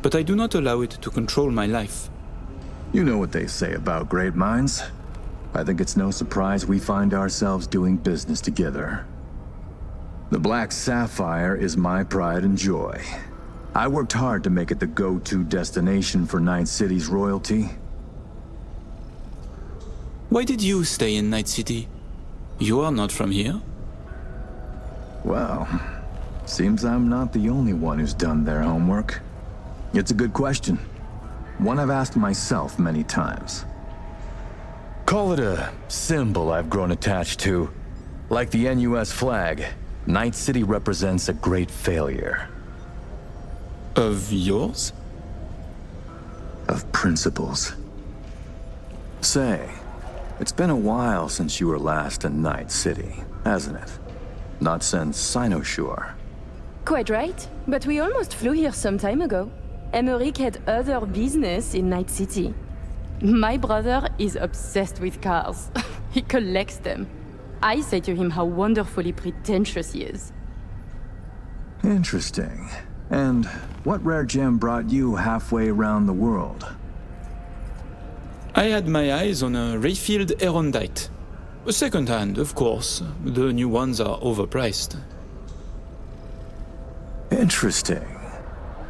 But I do not allow it to control my life. You know what they say about great minds. I think it's no surprise we find ourselves doing business together. The Black Sapphire is my pride and joy. I worked hard to make it the go-to destination for Night City's royalty. Why did you stay in Night City? You are not from here? Well, seems I'm not the only one who's done their homework. It's a good question. One I've asked myself many times. Call it a symbol I've grown attached to. Like the NUS flag, Night City represents a great failure. Of yours? Of principles. Say, it's been a while since you were last in Night City, hasn't it? Not since Sinosure. Quite right, but we almost flew here some time ago. Emmerich had other business in Night City. My brother is obsessed with cars. He collects them. I say to him how wonderfully pretentious he is. Interesting. And what rare gem brought you halfway around the world? I had my eyes on a Rayfield Erondite. Second-hand, of course. The new ones are overpriced. Interesting.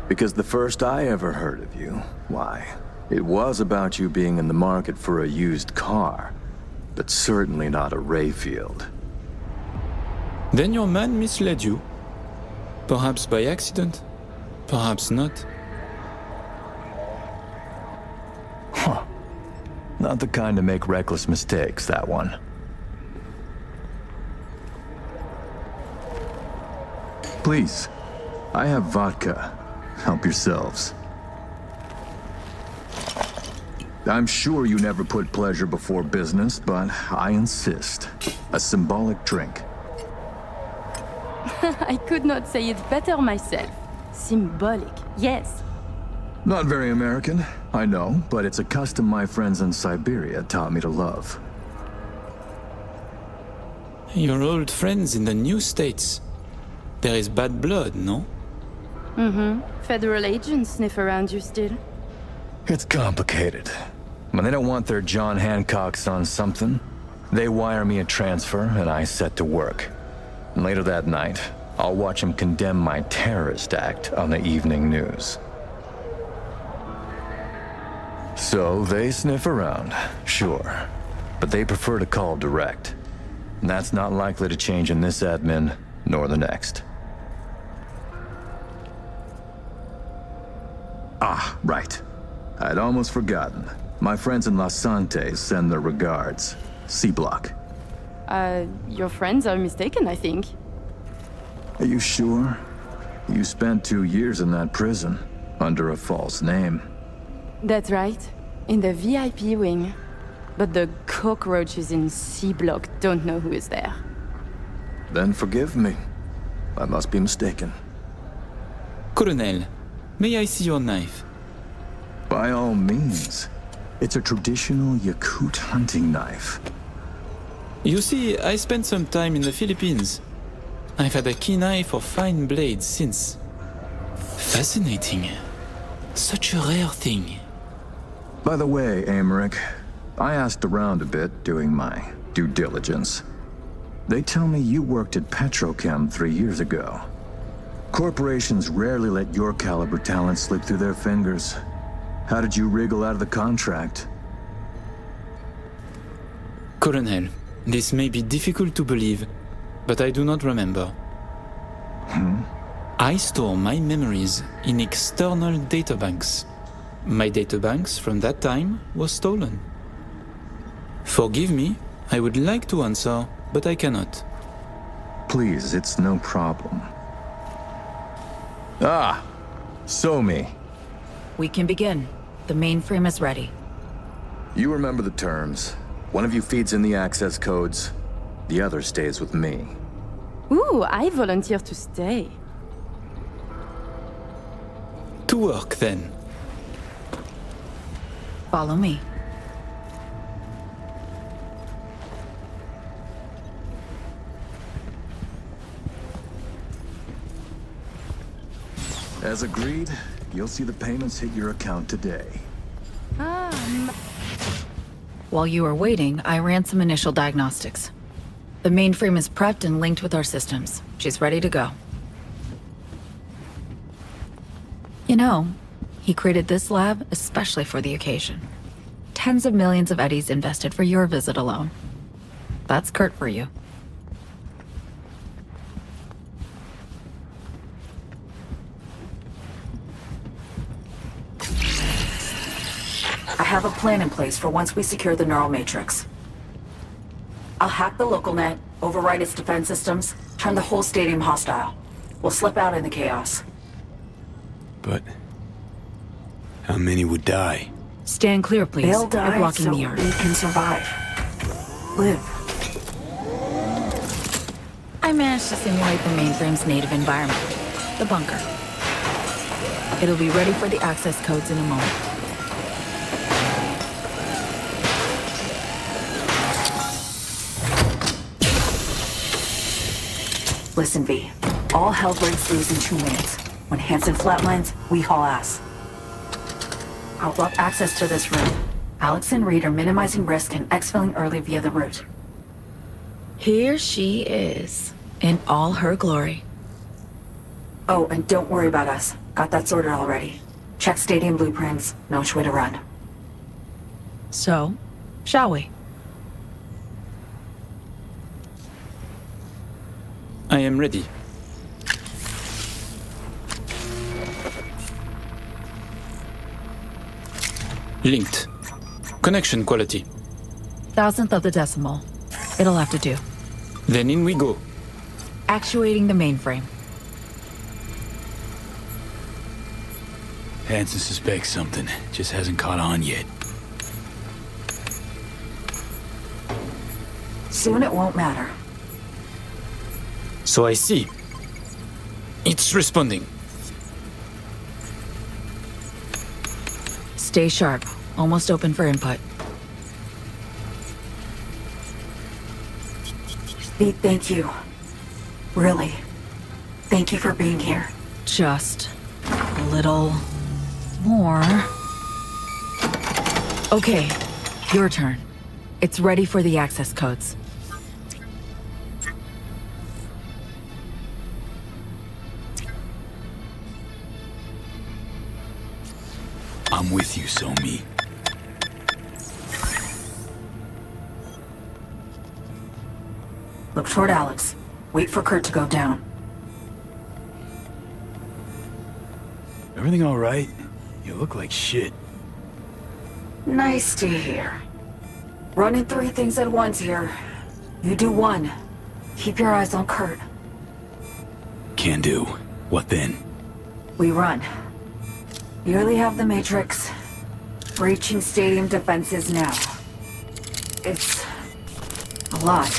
Because the first I ever heard of you, why, it was about you being in the market for a used car, but certainly not a Rayfield. Then your man misled you. Perhaps by accident, perhaps not. Huh. Not the kind to make reckless mistakes, that one. Please, I have vodka. Help yourselves. I'm sure you never put pleasure before business, but I insist. A symbolic drink. I could not say it better myself. Symbolic, yes. Not very American, I know, but it's a custom my friends in Siberia taught me to love. Your old friends in the new states. There is bad blood, no? Mm-hmm. Federal agents sniff around you still. It's complicated. When they don't want their John Hancocks on something, they wire me a transfer and I set to work. And later that night, I'll watch them condemn my terrorist act on the evening news. So they sniff around, sure. But they prefer to call direct. And that's not likely to change in this admin, nor the next. Ah, right. I'd almost forgotten. My friends in Los Santos send their regards. C-Block. Your friends are mistaken, I think. Are you sure? You spent 2 years in that prison, under a false name. That's right. In the VIP wing. But the cockroaches in C-Block don't know who is there. Then forgive me. I must be mistaken. Colonel, may I see your knife? By all means. It's a traditional Yakut hunting knife. You see, I spent some time in the Philippines. I've had a keen eye for fine blades since. Fascinating. Such a rare thing. By the way, Emmerich, I asked around a bit doing my due diligence. They tell me you worked at Petrochem 3 years ago. Corporations rarely let your caliber talent slip through their fingers. How did you wriggle out of the contract? Colonel, this may be difficult to believe, but I do not remember. I store my memories in external databanks. My databanks from that time was stolen. Forgive me, I would like to answer, but I cannot. Please, it's no problem. Ah, Somi. We can begin. The mainframe is ready. You remember the terms. One of you feeds in the access codes, the other stays with me. Ooh, I volunteer to stay. To work, then. Follow me. As agreed, you'll see the payments hit your account today. While you were waiting, I ran some initial diagnostics. The mainframe is prepped and linked with our systems. She's ready to go. You know, he created this lab especially for the occasion. Tens of millions of eddies invested for your visit alone. That's Kurt for you. I have a plan in place for once we secure the neural matrix. I'll hack the local net, override its defense systems, turn the whole stadium hostile. We'll slip out in the chaos. But how many would die? Stand clear, please. They'll die You're blocking so the yard. we can survive. Live. I managed to simulate the mainframe's native environment, the bunker. It'll be ready for the access codes in a moment. Listen, V. All hell breaks loose in 2 minutes. When Hansen flatlines, we haul ass. I'll block access to this room. Alex and Reed are minimizing risk and exfilling early via the route. Here she is, in all her glory. Oh, and don't worry about us. Got that sorted already. Check stadium blueprints, know which way to run. So, shall we? I am ready. Linked. Connection quality. 1,000th of the decimal. It'll have to do. Then in we go. Actuating the mainframe. Hansen suspects something, just hasn't caught on yet. Soon it won't matter. So I see. It's responding. Stay sharp. Almost open for input. Pete, thank you. Really. Thank you for being here. Just a little more. Okay, your turn. It's ready for the access codes. I'm with you, Somi. Look toward Alex. Wait for Kurt to go down. Everything all right? You look like shit. Nice to hear. Running 3 things at once here. You do 1. Keep your eyes on Kurt. Can do. What then? We run. Nearly have the Matrix. Breaching stadium defenses now. It's a lot.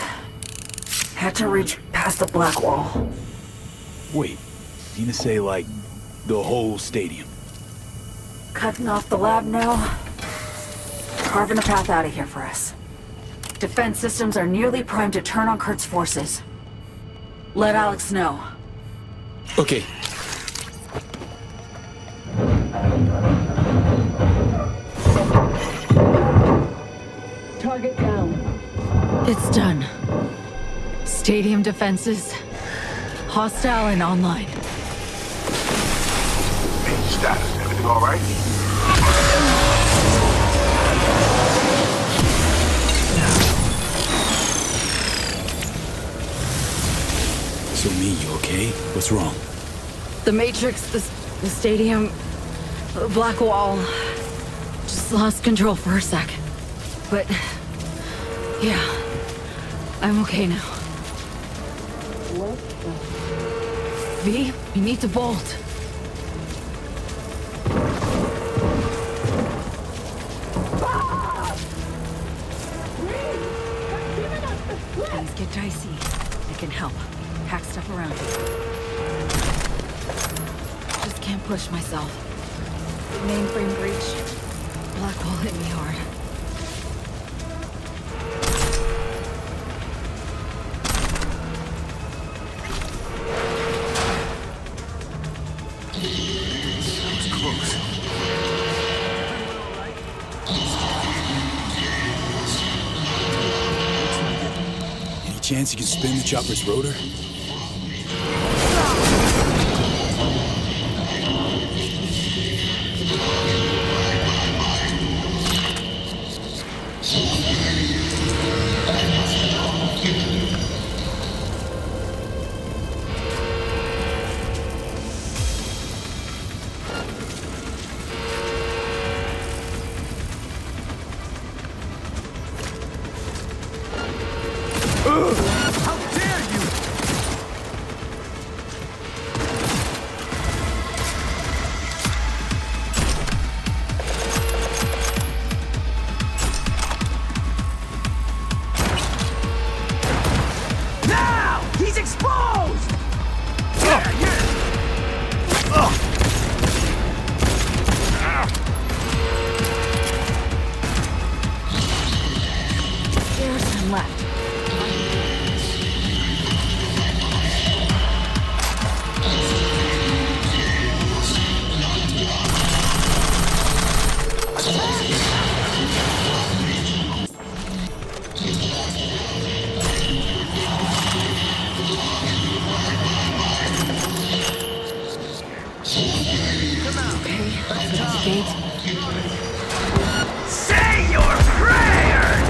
Had to reach past the black wall. Wait, you gonna say like the whole stadium? Cutting off the lab now. Carving a path out of here for us. Defense systems are nearly primed to turn on Kurt's forces. Let Alex know. Okay. Target down. It's done. Stadium defenses, hostile and online. Hey, status. Everything all right? So me, you okay? What's wrong? The Matrix, the stadium, the black wall. Just lost control for a sec. But, yeah, I'm okay now. What the... V, we need to bolt. Things get dicey. I can help. Hack stuff around you. Just can't push myself. Mainframe breach. Black hole hit me hard. That was close. Any chance you can spin the chopper's rotor? Say your prayers!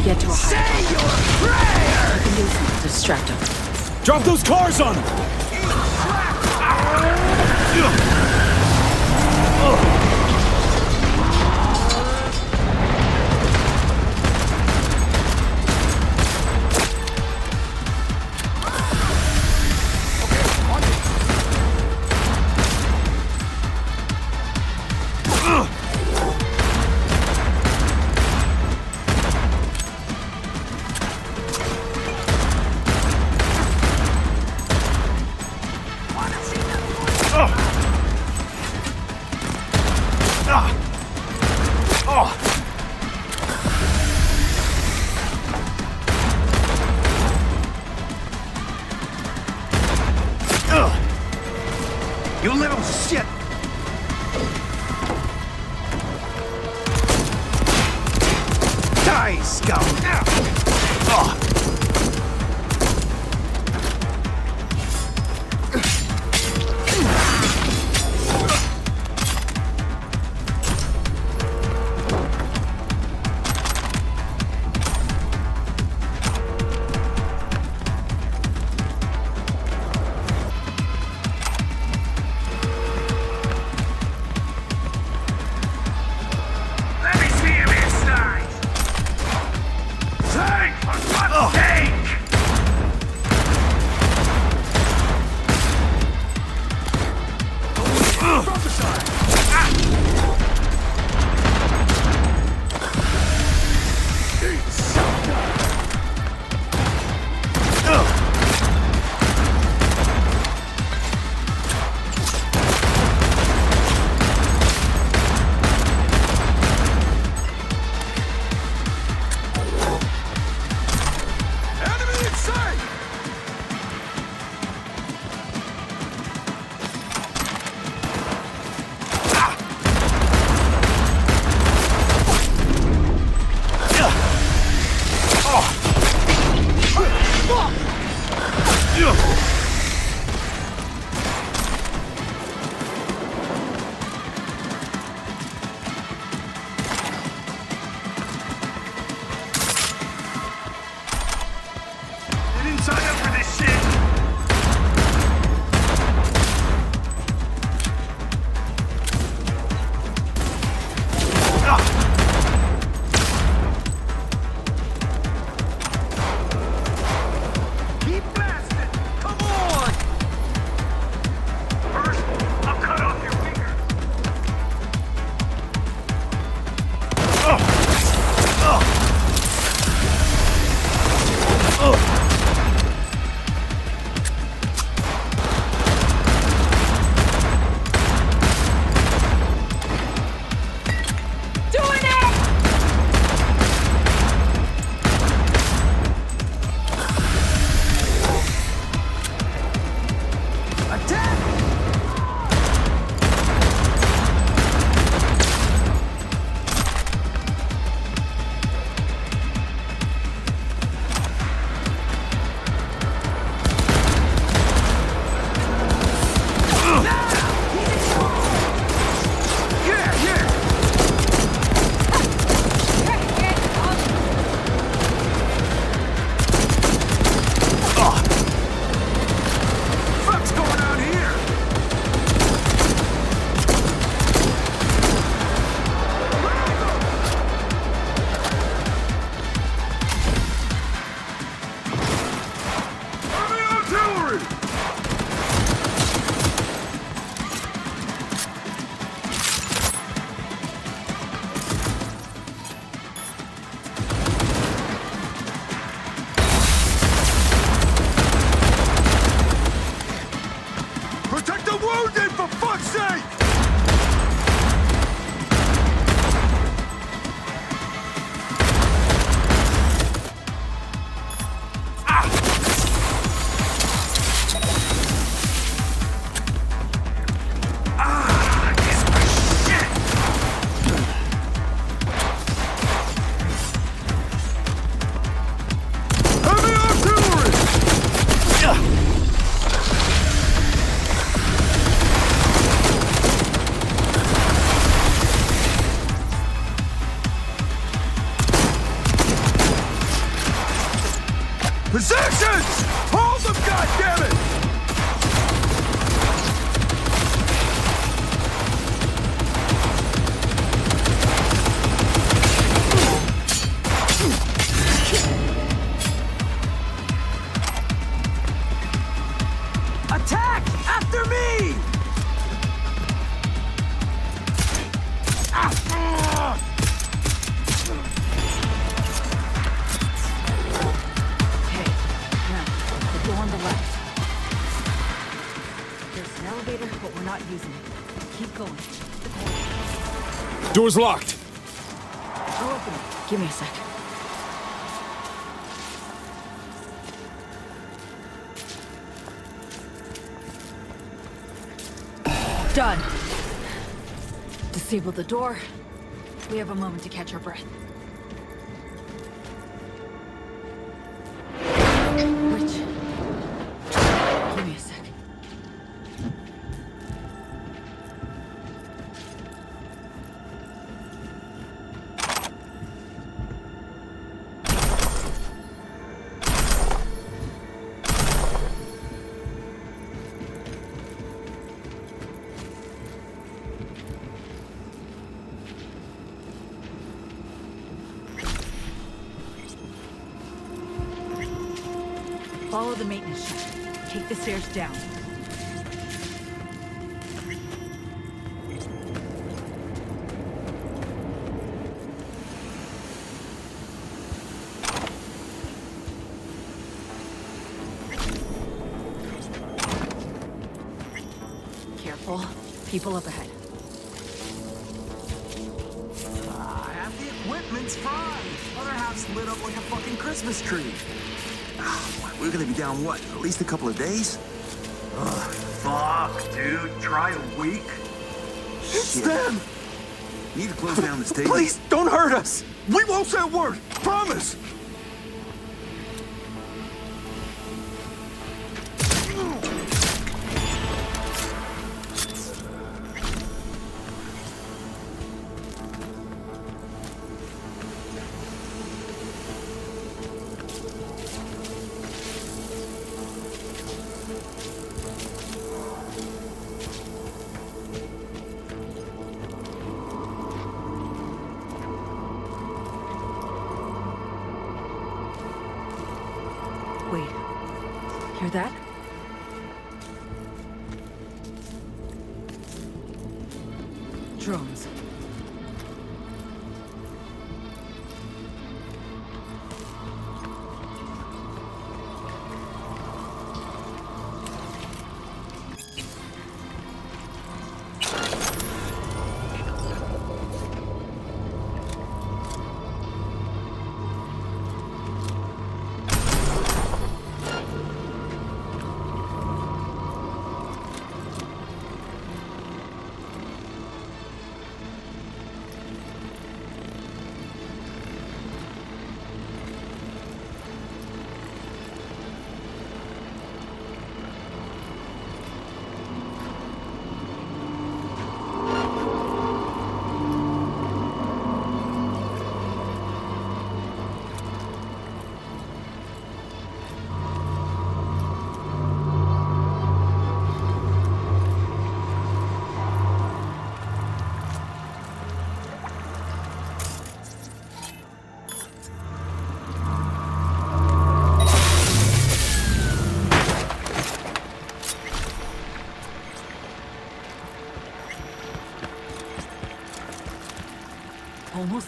Get to a high. Say your prayer! You can do something to distract him. Drop those cars on him! You little shit! Die, scum! Positions! Hold them, goddammit! Attack! After me! On the left. There's an elevator, but we're not using it. Keep going. Door's locked. I'll open it. Give me a sec. Done. Disable the door. We have a moment to catch our breath. Rich. Give me a sec. Follow the maintenance shaft. Take the stairs down. Careful. People up ahead. Half the equipment's fried. Other half's lit up like a fucking Christmas tree. We're gonna be down, what, at least a couple of days? Ugh, fuck, dude. Try a week? It's them! We need to close down the stadium. Please, don't hurt us! We won't say a word! Promise! Wait. Hear that? Drones.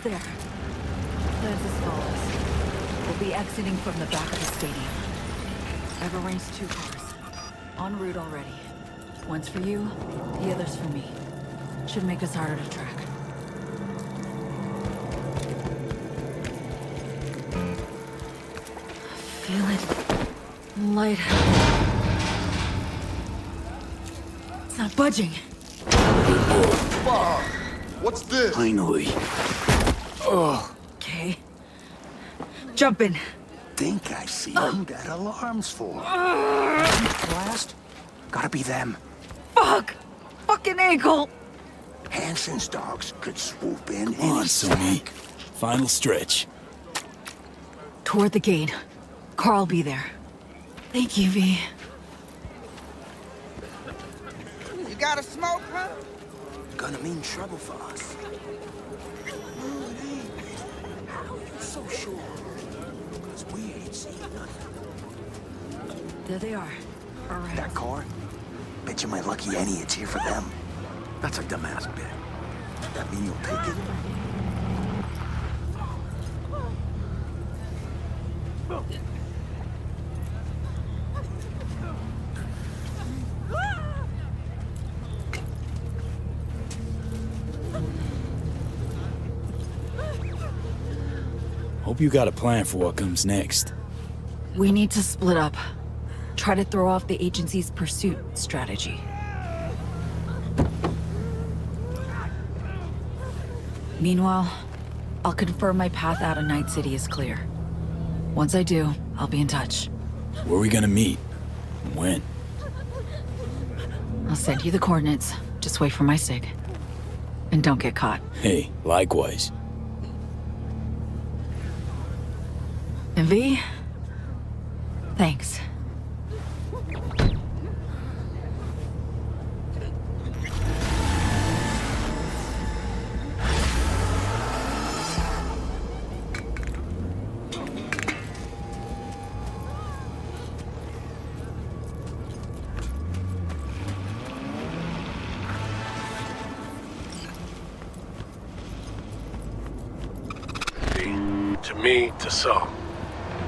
Almost there. Plans as follows. We'll be exiting from the back of the stadium. I've arranged 2 cars. En route already. One's for you, the other's for me. Should make us harder to track. Feel it. Lightheaded. It's not budging. Fuck! What's this? Finally. Ugh. Okay. Jump in. Think I see who that alarm's for. Blast? Gotta be them. Fuck! Fucking ankle! Hansen's dogs could swoop in Come on, any Sonny. sec. Final stretch. Toward the gate. Carl be there. Thank you, V. You got a smoke, huh? Gonna mean trouble for us. How are you so sure? Because we ain't seen nothing. There they are. Around. That car? Bet you my lucky Annie it's here for them. That's a dumbass bet. That mean you'll take it? Hope you got a plan for what comes next. We need to split up. Try to throw off the agency's pursuit strategy. Meanwhile, I'll confirm my path out of Night City is clear. Once I do, I'll be in touch. Where are we gonna meet? When? I'll send you the coordinates. Just wait for my sig. And don't get caught. Hey, likewise. And V, thanks. To me, to Saul.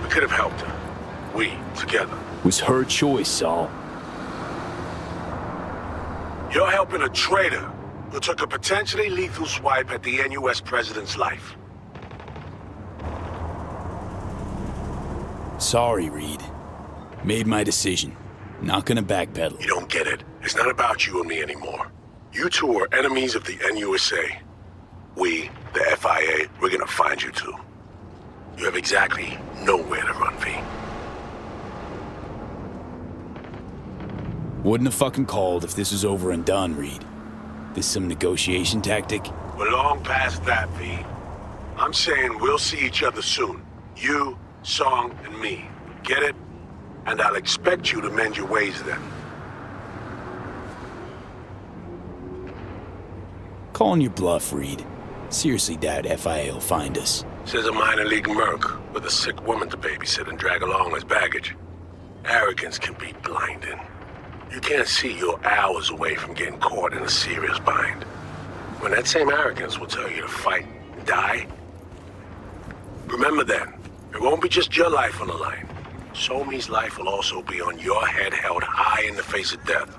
We could have helped her. We, together. It was her choice, Saul. You're helping a traitor who took a potentially lethal swipe at the NUS president's life. Sorry, Reed. Made my decision. Not gonna backpedal. You don't get it. It's not about you and me anymore. You two are enemies of the NUSA. We, the FIA, we're gonna find you two. You have exactly nowhere to run, V. Wouldn't have fucking called if this was over and done, Reed. This some negotiation tactic? We're long past that, V. I'm saying we'll see each other soon. You, Song, and me. Get it? And I'll expect you to mend your ways then. Calling your bluff, Reed. Seriously doubt FIA will find us. Says a minor league merc with a sick woman to babysit and drag along as baggage. Arrogance can be blinding. You can't see you're hours away from getting caught in a serious bind. When that same arrogance will tell you to fight and die, remember then, it won't be just your life on the line. Somi's life will also be on your head held high in the face of death.